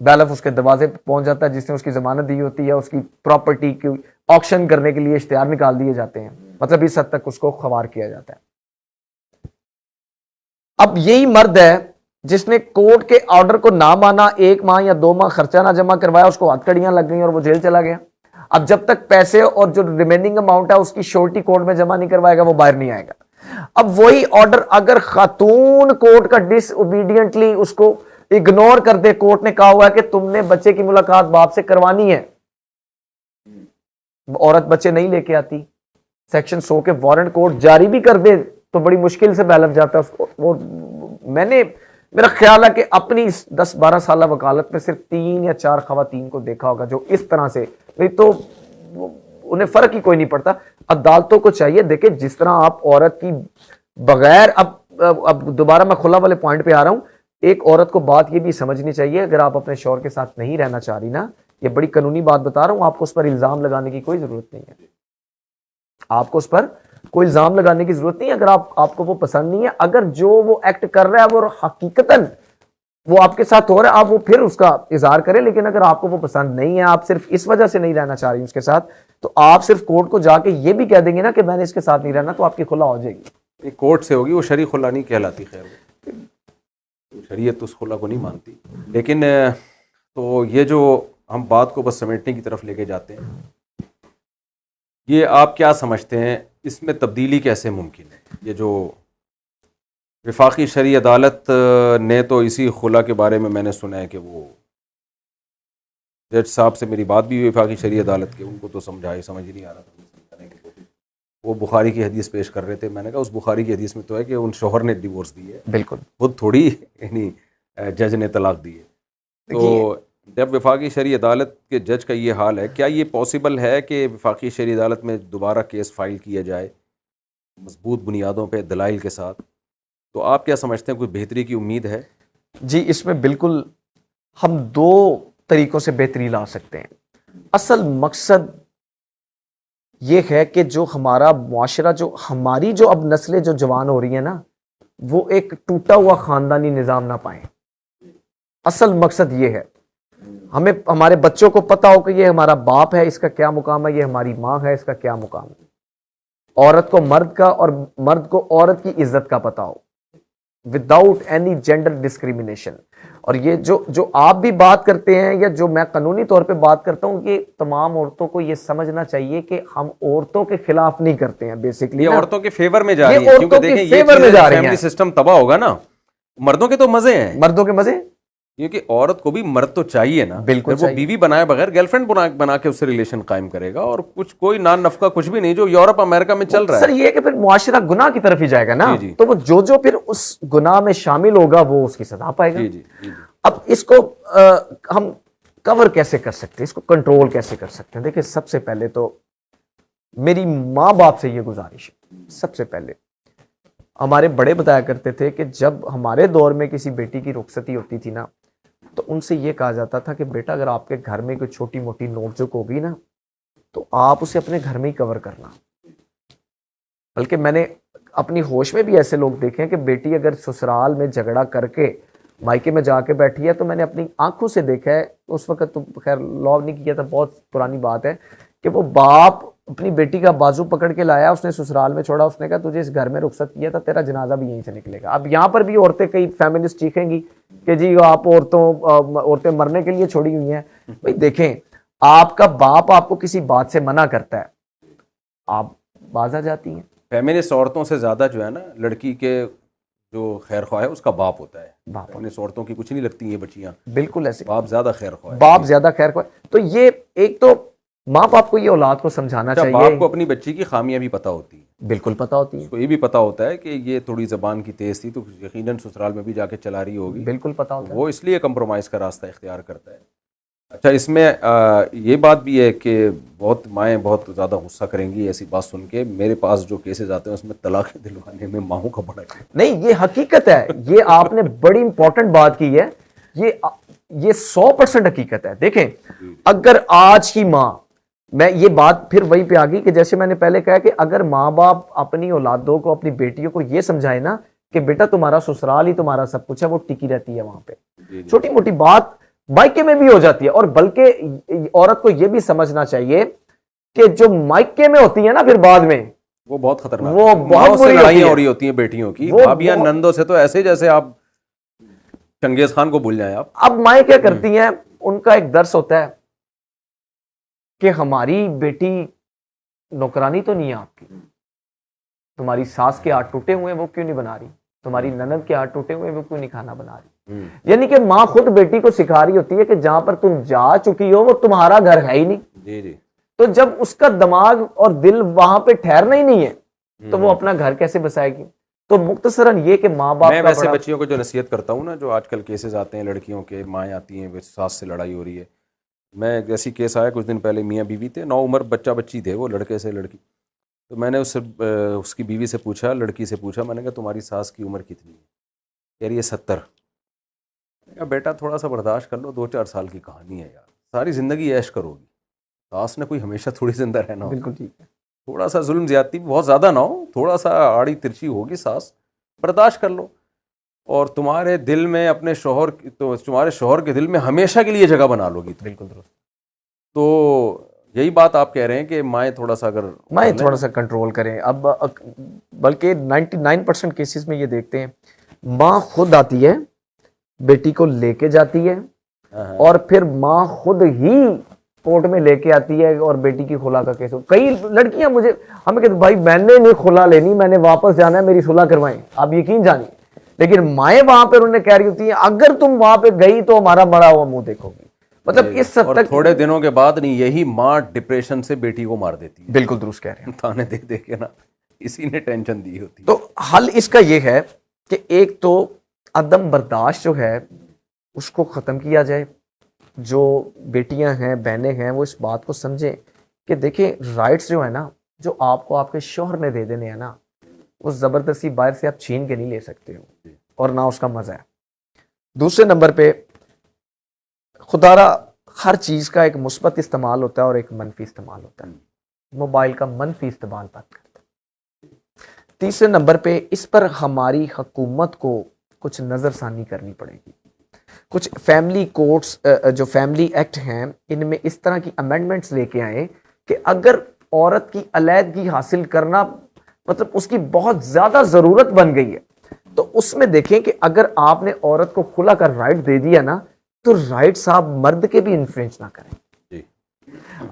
बैलफ उसके दरवाजे पे पहुंच जाता है, जिसने उसकी जमानत दी होती है, उसकी प्रॉपर्टी की ऑक्शन करने के लिए इश्तिहार निकाल दिए जाते हैं, मतलब इस हद तक उसको ख्वार किया जाता है। अब यही मर्द है जिसने कोर्ट के ऑर्डर को ना माना, 1 माह या 2 माह खर्चा ना जमा करवाया, उसको हथकड़ियां लग गई और वो जेल चला गया। अब जब तक पैसे और जो रिमेनिंग अमाउंट है उसकी श्योरिटी कोर्ट में जमा नहीं करवाएगा, वो बाहर नहीं आएगा। अब वही ऑर्डर अगर खातून कोर्ट का डिसओबीडियंटली उसको इग्नोर कर दे, कोर्ट ने कहा हुआ है कि तुमने बच्चे की मुलाकात बाप से करवानी है, औरत बच्चे नहीं लेके आती, सेक्शन 100 के वारंट कोर्ट जारी भी कर दे तो बड़ी मुश्किल से बैलफ जाता है उसको। वो मेरा ख्याल है कि अपनी 10-12 साल वकालत में सिर्फ 3 या 4 खवातीन को देखा होगा जो इस तरह से, नहीं तो उन्हें फर्क ही कोई नहीं पड़ता। अदालतों को चाहिए, देखिए जिस तरह आप औरत की बगैर, अब दोबारा मैं खुला वाले पॉइंट पे आ रहा हूं, एक औरत को बात ये भी समझनी चाहिए, अगर आप अपने शौहर के साथ नहीं रहना चाह रही ना, ये बड़ी कानूनी बात बता रहा हूं, आपको उस पर इल्जाम लगाने की कोई जरूरत नहीं है। आपको उस पर कोई इल्जाम लगाने की जरूरत नहीं है। अगर आपको वो पसंद नहीं है, अगर जो वो एक्ट कर रहा है वो हकीकतन वो आपके साथ हो रहा है, आप वो फिर उसका इजहार करें। लेकिन अगर आपको वो पसंद नहीं है, आप सिर्फ इस वजह से नहीं रहना चाह रही उसके साथ, तो आप सिर्फ कोर्ट को जाके ये भी कह देंगे ना कि मैंने इसके साथ नहीं रहना, तो आपकी खुला हो जाएगी। कोर्ट से होगी, वो शरी खुला नहीं कहलाती। खैर शरीयत उस खुला को नहीं मानती। लेकिन तो ये जो हम बात को बस समेटने की तरफ लेके जाते हैं, ये आप क्या समझते हैं, इसमें तब्दीली कैसे मुमकिन है? ये जो वफाकी शरी अदालत ने तो इसी खुला के बारे में मैंने सुना है कि वो जज साहब से मेरी बात भी हुई वफाकी शरी अदालत के, उनको तो समझ ही नहीं आ रहा था। वो बुखारी की हदीस पेश कर रहे थे, मैंने कहा उस बुखारी की हदीस में तो है कि उन शोहर ने डिवोर्स दी है, बिल्कुल खुद थोड़ी यानी जज ने तलाक दी है। तो जब वफाकी शरी अदालत के जज का ये हाल है, क्या ये पॉसिबल है कि वफाकी शरी अदालत में दोबारा केस फाइल किया जाए मजबूत बुनियादों पे दलाइल के साथ? तो आप क्या समझते हैं, कोई बेहतरी की उम्मीद है? जी, इसमें बिल्कुल हम दो तरीकों से बेहतरी ला सकते हैं। असल मकसद ये है कि जो हमारा मुआशरा, जो हमारी जो अब नस्लें जो जवान हो रही है ना, वो एक टूटा हुआ खानदानी निज़ाम ना पाए। असल मकसद ये है, हमें हमारे बच्चों को पता हो कि ये हमारा बाप है, इसका क्या मुकाम है, ये हमारी माँ है, इसका क्या मुकाम है। औरत को मर्द का और मर्द को औरत की इज्जत का पता हो, विदाउट एनी जेंडर डिस्क्रिमिनेशन। और ये जो आप भी बात करते हैं, या जो मैं कानूनी तौर पे बात करता हूं, कि तमाम औरतों को ये समझना चाहिए कि हम औरतों के खिलाफ नहीं करते हैं। बेसिकली ये औरतों के फेवर में जा रही है, क्योंकि देखें ये फैमिली सिस्टम तबाह होगा ना, मर्दों के तो मजे हैं, मर्दों के मजे, क्योंकि औरत को भी मर्द तो चाहिए ना। बिल्कुल वो बीवी बनाए बगैर गर्लफ्रेंड बना के उससे रिलेशन कायम करेगा, और कुछ कोई नान नफका कुछ भी नहीं, जो यूरोप अमेरिका में चल रहा है। सर ये है कि फिर मुआशरा गुनाह की तरफ ही जाएगा ना, तो वो जो फिर उस गुनाह में शामिल होगा वो उसकी सजा पाएगा। जी, जी, जी। अब इसको हम कवर कैसे कर सकते हैं, इसको कंट्रोल कैसे कर सकते हैं? देखिए, सबसे पहले तो मेरी माँ बाप से ये गुजारिश है, सबसे पहले हमारे बड़े बताया करते थे कि जब हमारे दौर में किसी बेटी की रुखसती होती थी ना, तो उनसे ये कहा जाता था कि बेटा अगर आपके घर में कोई छोटी मोटी नोकझोंक होगी ना, तो आप उसे अपने घर में ही कवर करना। बल्कि मैंने अपनी होश में भी ऐसे लोग देखे हैं कि बेटी अगर ससुराल में झगड़ा करके मायके में जाके बैठी है, तो मैंने अपनी आंखों से देखा है, उस वक्त तो खैर लॉ नहीं किया था, बहुत पुरानी बात है, कि वो बाप अपनी बेटी का बाजू पकड़ के लाया, उसने ससुराल में छोड़ा, उसने कहा तुझे इस घर में रुखसत किया था, तेरा जनाजा भी यहीं से निकलेगा। अब यहाँ पर भी औरतें, कई फेमिनिस्ट चीखेंगी कि जी आप औरतें मरने के लिए छोड़ी हुई हैं। भाई देखें, आपका बाप आपको किसी बात से मना करता है, आप बाज आ जाती हैं। फेमिनिस्ट औरतों से ज्यादा जो है ना, लड़की के जो खैर ख्वाह है उसका बाप होता है। बाप, फेमिनिस्ट औरतों की कुछ नहीं लगती ये बच्चियां, बिल्कुल ऐसे, बाप ज्यादा खैर ख्वाह है, बाप ज्यादा खैर ख्वाह। तो ये एक तो माँ बाप को ये औलाद को समझाना चाहिए। बाप को अपनी बच्ची की खामियां भी पता होती है, बिल्कुल पता होती है, उसको ये भी पता होता है कि ये थोड़ी जबान की तेज थी, तो यकीनन ससुराल में भी जाके चला रही होगी, बिल्कुल पता होता है, वो इसलिए कंप्रोमाइज़ का रास्ता इख्तियार करता है। अच्छा, इसमें ये बात भी है कि बहुत माएँ बहुत ज़्यादा गुस्सा करेंगी ऐसी बात सुन के, मेरे पास जो केसेस आते हैं उसमें तलाक दिलवाने में माओं का बड़ा नहीं, ये हकीकत है, ये आपने बड़ी इंपॉर्टेंट बात की है, ये 100% हकीकत है। देखें, अगर आज की माँ, मैं ये बात फिर वहीं पे आ गई कि जैसे मैंने पहले कहा कि अगर माँ बाप अपनी औलादों को, अपनी बेटियों को ये समझाए ना कि बेटा तुम्हारा ससुराल ही तुम्हारा सब कुछ है, वो टिकी रहती है वहां पे। छोटी मोटी बात मायके में भी हो जाती है, और बल्कि औरत को यह भी समझना चाहिए कि जो मायके में होती है ना फिर बाद में, वो बहुत खतरनाक, वो बहुत से लड़ाइयां हो रही होती हैं बेटियों की, भाभियां नंदों से तो ऐसे जैसे आप चंगेज खान को भूल जाएं आप। अब माएँ क्या करती हैं, उनका एक दर्स होता है कि हमारी बेटी नौकरानी तो नहीं है आपकी, तुम्हारी सास के हाथ टूटे हुए हैं वो क्यों नहीं बना रही, तुम्हारी ननद के हाथ टूटे हुए हैं वो क्यों नहीं खाना बना रही। यानी कि माँ खुद बेटी को सिखा रही होती है कि जहां पर तुम जा चुकी हो वो तुम्हारा घर है ही नहीं। जी जी। तो जब उसका दिमाग और दिल वहां पे ठहरना ही नहीं है, तो वो अपना घर कैसे बसाएगी। तो मुख्तसरन ये कि माँ बाप, मैं वैसे बच्चियों को जो नसीहत करता हूँ ना, जो आजकल केसेस आते हैं लड़कियों के, माएँ आती हैं सास से लड़ाई हो रही है, मैं एक ऐसी केस आया कुछ दिन पहले, मियाँ बीवी थे, 9 उम्र बच्चा बच्ची थे वो, लड़के से लड़की। तो मैंने उससे उसकी बीवी से पूछा, लड़की से पूछा, मैंने कहा तुम्हारी सास की उम्र कितनी है? कह रही है 70। मैंने कहा बेटा थोड़ा सा बर्दाश्त कर लो, 2-4 साल की कहानी है यार, सारी ज़िंदगी ऐश करोगी, सास ने कोई हमेशा थोड़ी जिंदा रहना होता है। बिल्कुल ठीक है। थोड़ा सा जुल्म ज्यादती बहुत ज़्यादा ना हो, थोड़ा सा आड़ी तिरछी होगी सास, बर्दाश्त कर लो। और तुम्हारे दिल में अपने शौहर तो तुम्हारे शौहर के दिल में हमेशा के लिए जगह बना लोगी तुम। बिल्कुल दुरुस्त। तो यही बात आप कह रहे हैं कि माएँ थोड़ा सा अगर माएँ थोड़ा सा कंट्रोल करें। अब बल्कि 99% केसेस में ये देखते हैं, माँ खुद आती है, बेटी को लेके जाती है, और फिर माँ खुद ही कोर्ट में लेके आती है और बेटी की खुला का केस हो। कई लड़कियां मुझे हमें कहते भाई मैंने नहीं खुला लेनी, मैंने वापस जाना है, मेरी सुलह करवाएं। आप यकीन जानिए, लेकिन माएँ वहां पर उन्हें कह रही होती है अगर तुम वहां पे गई तो हमारा बड़ा हुआ मुंह देखोगी। मतलब इस हद तक थोड़े दिनों के बाद नहीं, यही माँ डिप्रेशन से बेटी को मार देती है। बिल्कुल दुरुस्त कह रहे हैं, ताने दे दे के ना, इसी ने टेंशन दी होती। तो हल इसका यह है कि एक तो अदम बर्दाश्त जो है उसको खत्म किया जाए। जो बेटियां हैं, बहनें हैं, वो इस बात को समझें कि देखें राइट्स जो है ना, जो आपको आपके शौहर ने दे देने हैं ना, वो जबरदस्ती बाहर से आप छीन के नहीं ले सकते हो, और ना उसका मजा है। दूसरे नंबर पे खुदारा हर चीज का एक मुस्बत इस्तेमाल होता है और एक मनफी इस्तेमाल होता है। मोबाइल का मनफी इस्तेमाल बात करते हैं। तीसरे नंबर पे इस पर हमारी हुकूमत को कुछ नजरसानी करनी पड़ेगी। कुछ फैमिली कोर्ट्स जो फैमिली एक्ट हैं, इनमें इस तरह की अमेंडमेंट्स लेके आए कि अगर औरत की अलैदगी हासिल करना मतलब उसकी बहुत ज्यादा जरूरत बन गई है, तो उसमें देखें कि अगर आपने औरत को खुला कर राइट दे दिया ना, तो राइट्स आप मर्द के भी इन्फ्रेंच ना करें।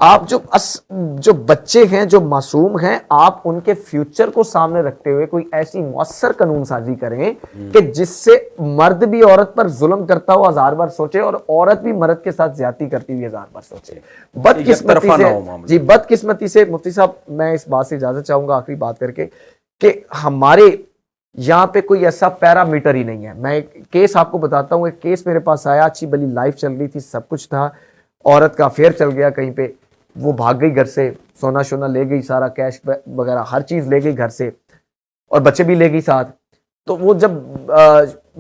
आप जो बच्चे हैं, जो मासूम हैं, आप उनके फ्यूचर को सामने रखते हुए कोई ऐसी मौसर कानून साजी करें कि जिससे मर्द भी औरत पर जुल्म करता हुआ 1000 बार सोचे और औरत भी मर्द के साथ ज्यादती करती हुई 1000 बार सोचे। बदकिस्मती से मुफ्ती साहब, मैं इस बात से इजाजत चाहूंगा आखिरी बात करके कि हमारे यहां पे कोई ऐसा पैरामीटर ही नहीं है। मैं एक केस आपको बताता हूं। एक केस मेरे पास आया, अच्छी भली लाइफ चल रही थी, सब कुछ था, औरत का अफेयर चल गया कहीं पे, वो भाग गई घर से, सोना शोना ले गई, सारा कैश वगैरह हर चीज ले गई घर से, और बच्चे भी ले गई साथ। तो वो जब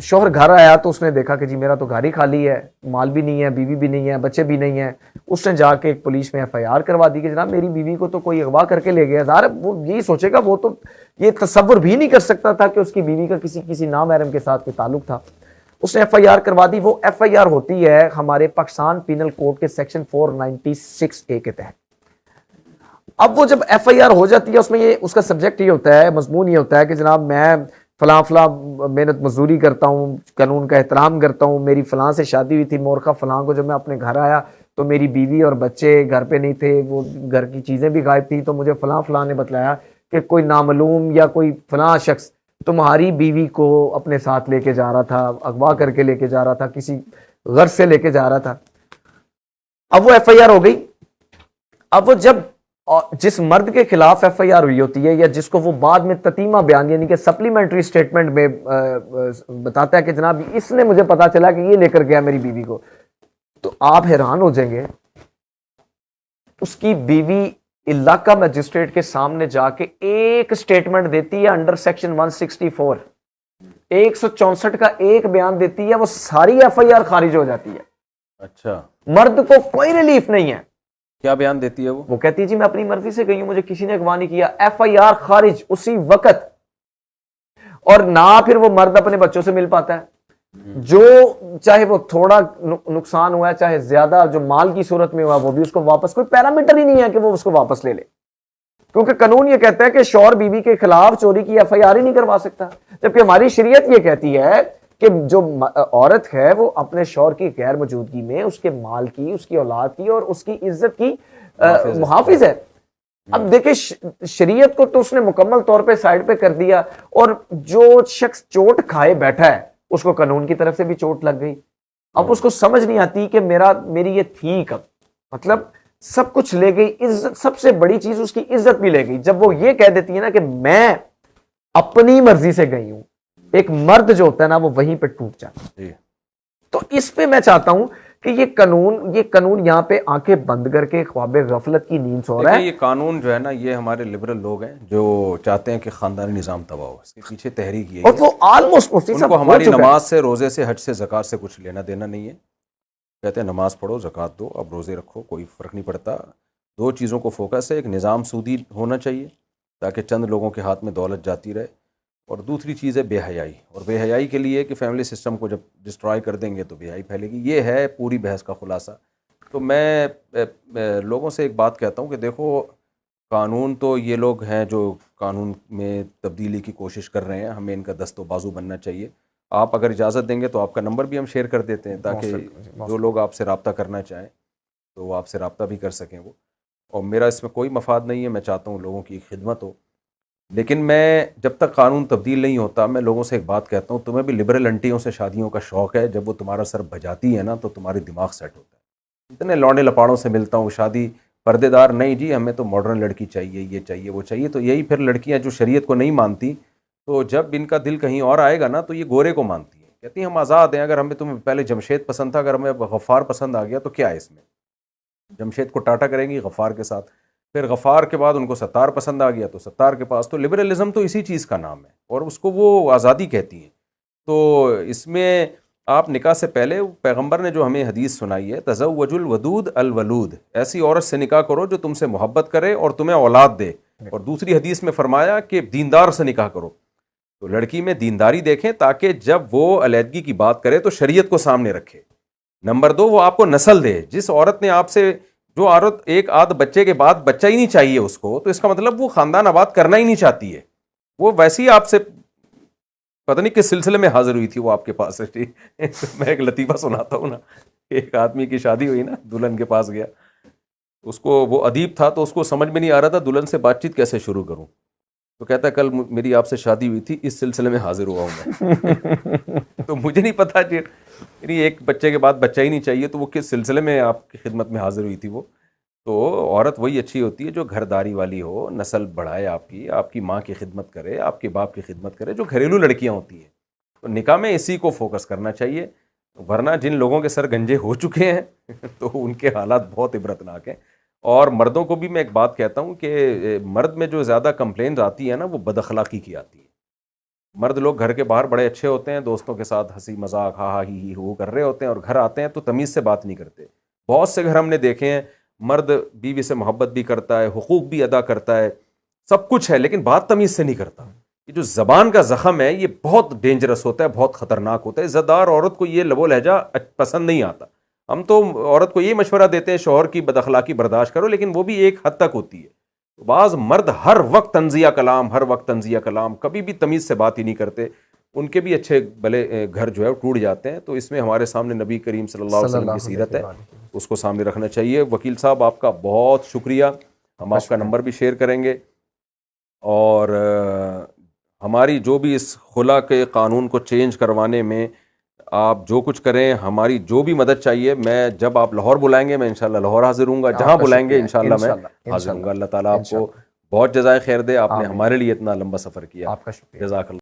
शौहर घर आया तो उसने देखा कि जी मेरा तो घर ही खाली है, माल भी नहीं है, बीवी भी नहीं है, बच्चे भी नहीं है। उसने जाके एक पुलिस में FIR करवा दी कि जनाब मेरी बीवी को तो कोई अगवा करके ले गया। ज़ाहिर वो यही सोचेगा, वो तो ये तसव्वुर भी नहीं कर सकता था कि उसकी बीवी का किसी नामहरम के साथ कोई ताल्लुक था। उसने FIR करवा दी। वो FIR होती है हमारे पाकिस्तान पीनल कोड के सेक्शन 496A के तहत। अब वो जब FIR हो जाती है, उसमें ये उसका सब्जेक्ट ये होता है, मजमून ये होता है कि जनाब मैं फलां फलां मेहनत मजदूरी करता हूँ, कानून का एहतराम करता हूँ, मेरी फलां से शादी हुई थी, मोरखा फलां को जब मैं अपने घर आया तो मेरी बीवी और बच्चे घर पे नहीं थे, वो घर की चीज़ें भी गायब थी, तो मुझे फलां फलां ने बतलाया कि कोई नामालूम या कोई फलां शख्स तुम्हारी बीवी को अपने साथ लेके जा रहा था, अगवा करके लेके जा रहा था, किसी गर्ज से लेके जा रहा था। अब वो FIR हो गई। अब वो जब जिस मर्द के खिलाफ FIR हुई होती है, या जिसको वो बाद में ततीमा बयान यानी कि सप्लीमेंट्री स्टेटमेंट में बताता है कि जनाब इसने मुझे पता चला कि ये लेकर गया मेरी बीवी को, तो आप हैरान हो जाएंगे। उसकी बीवी इलाका मजिस्ट्रेट के सामने जाके एक स्टेटमेंट देती है अंडर सेक्शन 164, 164 का एक बयान देती है, वो सारी FIR खारिज हो जाती है। अच्छा, मर्द को कोई रिलीफ नहीं है। क्या बयान देती है वो कहती है जी मैं अपनी मर्जी से गई हूं, मुझे किसी ने अगवा नहीं किया। FIR खारिज उसी वक्त। और ना फिर वो मर्द अपने बच्चों से मिल पाता है, जो चाहे वो थोड़ा नुकसान हुआ है चाहे ज्यादा, जो माल की सूरत में हुआ वो भी उसको वापस, कोई पैरामीटर ही नहीं है कि वो उसको वापस ले ले, क्योंकि कानून ये कहता है कि शौहर बीवी के खिलाफ चोरी की FIR ही नहीं करवा सकता। जबकि हमारी शरीयत ये कहती है कि जो औरत है वो अपने शौहर की गैर मौजूदगी में उसके माल की, उसकी औलाद की और उसकी इज्जत की मुहाफिज है। अब देखिए शरीयत को तो उसने मुकम्मल तौर पे साइड पे कर दिया, और जो शख्स चोट खाए बैठा है उसको कानून की तरफ से भी चोट लग गई। अब उसको समझ नहीं आती कि मेरी ये थी कब, मतलब सब कुछ ले गई, इज्जत सबसे बड़ी चीज उसकी इज्जत भी ले गई। जब वो ये कह देती है ना कि मैं अपनी मर्जी से गई हूं, एक मर्द जो होता है ना वो वहीं पे टूट जाता है। तो इस पे मैं चाहता हूं कि ये कानून यहाँ पे आंखें बंद करके ख्वाबे गफलत की नींद सो रहा है। ये कानून जो है ना, ये हमारे लिबरल लोग हैं जो चाहते हैं कि खानदानी निज़ाम तबाह हो। इसके पीछे तहरीक यही और है। वो ऑलमोस्ट मुफ्ती साहब उनको हो हमारी चुका है। नमाज से, रोज़े से, हज से, ज़कात से कुछ लेना देना नहीं है। कहते हैं नमाज पढ़ो, ज़कात दो, अब रोज़े रखो, कोई फ़र्क नहीं पड़ता। दो चीज़ों को फोकस है, एक निज़ाम सूदी होना चाहिए ताकि चंद लोगों के हाथ में दौलत जाती रहे, और दूसरी चीज़ है बेहयाई। और बेहयाई के लिए कि फैमिली सिस्टम को जब डिस्ट्रॉय कर देंगे तो बेहयाई फैलेगी। ये है पूरी बहस का खुलासा। तो मैं लोगों से एक बात कहता हूँ कि देखो, कानून तो ये लोग हैं जो कानून में तब्दीली की कोशिश कर रहे हैं, हमें इनका दस्तो बाजू बनना चाहिए। आप अगर इजाज़त देंगे तो आपका नंबर भी हम शेयर कर देते हैं ताकि जो लोग आपसे रब्ता करना चाहें तो वो आपसे रब्ता भी कर सकें वो। और मेरा इसमें कोई मफाद नहीं है, मैं चाहता हूँ लोगों की खिदमत हो। लेकिन मैं जब तक कानून तब्दील नहीं होता, मैं लोगों से एक बात कहता हूँ, तुम्हें भी लिबरल आंटियों से शादियों का शौक़ है, जब वो तुम्हारा सर बजाती है ना तो तुम्हारी दिमाग सेट होता है। इतने लौंडे लपाड़ों से मिलता हूँ, शादी पर्देदार नहीं जी, हमें तो मॉडर्न लड़की चाहिए, ये चाहिए, वो चाहिए। तो यही फिर लड़कियाँ जो शरीयत को नहीं मानती, तो जब इनका दिल कहीं और आएगा ना तो ये गोरे को मानती हैं। कहती हैं हम आज़ाद हैं, अगर हमें तुम्हें पहले जमशेद पसंद था, अगर हमें गफ़ार पसंद आ गया तो क्या है इसमें। जमशेद को टाटा करेंगी गफ़ार के साथ, फिर गफ़ार के बाद उनको सत्तार पसंद आ गया तो सत्तार के पास। तो लिबरलिज़म तो इसी चीज़ का नाम है और उसको वो आज़ादी कहती हैं। तो इसमें आप निकाह से पहले पैगंबर ने जो हमें हदीस सुनाई है, तज़व्वजुल वदूद अल वलूद, ऐसी औरत से निकाह करो जो तुमसे मोहब्बत करे और तुम्हें औलाद दे। और दूसरी हदीस में फरमाया कि दीनदार से निकाह करो। तो लड़की में दीनदारी देखें ताकि जब वो अलहदगी की बात करे तो शरीयत को सामने रखे। नंबर 2, वो आपको नस्ल दे। जिस औरत ने आपसे, जो औरत एक आध बच्चे के बाद बच्चा ही नहीं चाहिए उसको, तो इसका मतलब वो ख़ानदान आबाद करना ही नहीं चाहती है। वो वैसे ही आपसे पता नहीं किस सिलसिले में हाजिर हुई थी वो आपके पास है। मैं एक लतीफ़ा सुनाता हूँ ना, एक आदमी की शादी हुई ना, दुल्हन के पास गया, उसको, वो अदीब था तो उसको समझ में नहीं आ रहा था दुल्हन से बातचीत कैसे शुरू करूँ। तो कहता कल मेरी आपसे शादी हुई थी, इस सिलसिले में हाजिर हुआ हूँ मैं। तो मुझे नहीं पता कि मेरी एक बच्चे के बाद बच्चा ही नहीं चाहिए, तो वो किस सिलसिले में आपकी खिदमत में हाजिर हुई थी वो। तो औरत वही अच्छी होती है जो घरदारी वाली हो, नस्ल बढ़ाए, आपकी माँ की खिदमत करे, आपके बाप की खिदमत करे, जो घरेलू लड़कियाँ होती हैं। तो निकाह में इसी को फोकस करना चाहिए, वरना जिन लोगों के सर गंजे हो चुके हैं तो उनके हालात बहुत इबरतनाक हैं। और मर्दों को भी मैं एक बात कहता हूँ कि मर्द में जो ज़्यादा कंप्लेंट आती है ना, वो बदअखलाक़ी की आती है। मर्द लोग घर के बाहर बड़े अच्छे होते हैं, दोस्तों के साथ हंसी मजाक हा हा ही वो कर रहे होते हैं, और घर आते हैं तो तमीज़ से बात नहीं करते। बहुत से घर हमने देखे हैं, मर्द बीवी से मोहब्बत भी करता है, हुकूक भी अदा करता है, सब कुछ है, लेकिन बात तमीज़ से नहीं करता। ये जो ज़बान का ज़ख़म है, ये बहुत डेंजरस होता है, बहुत ख़तरनाक होता है। इज़्ज़तदार औरत को ये लबो लहजा पसंद नहीं आता। हम तो औरत को ये मशवरा देते हैं शौहर की बदअखलाक़ी बर्दाश्त करो, लेकिन वो भी एक हद तक होती है। बाज़ मर्द हर वक्त तंज़िया कलाम, हर वक्त तंज़िया कलाम, कभी भी तमीज़ से बात ही नहीं करते। उनके भी अच्छे भले घर जो है वो टूट जाते हैं। तो इसमें हमारे सामने नबी करीम सल्लल्लाहु अलैहि वसल्लम की सीरत है, उसको सामने रखना चाहिए। वकील साहब आपका बहुत शुक्रिया, हम आपका नंबर भी शेयर करेंगे। और हमारी जो भी इस खुला के कानून को चेंज करवाने में आप जो कुछ करें, हमारी जो भी मदद चाहिए, मैं जब आप लाहौर बुलाएंगे मैं इंशाल्लाह लाहौर हाजिर हूँगा, जहाँ बुलाएंगे इंशाल्लाह मैं हाजिर हूँगा। अल्लाह ताला आपको बहुत जज़ाए खैर दे, आपने हमारे लिए इतना लंबा सफ़र किया। आपका शुक्रिया। जज़ाकल्लाह।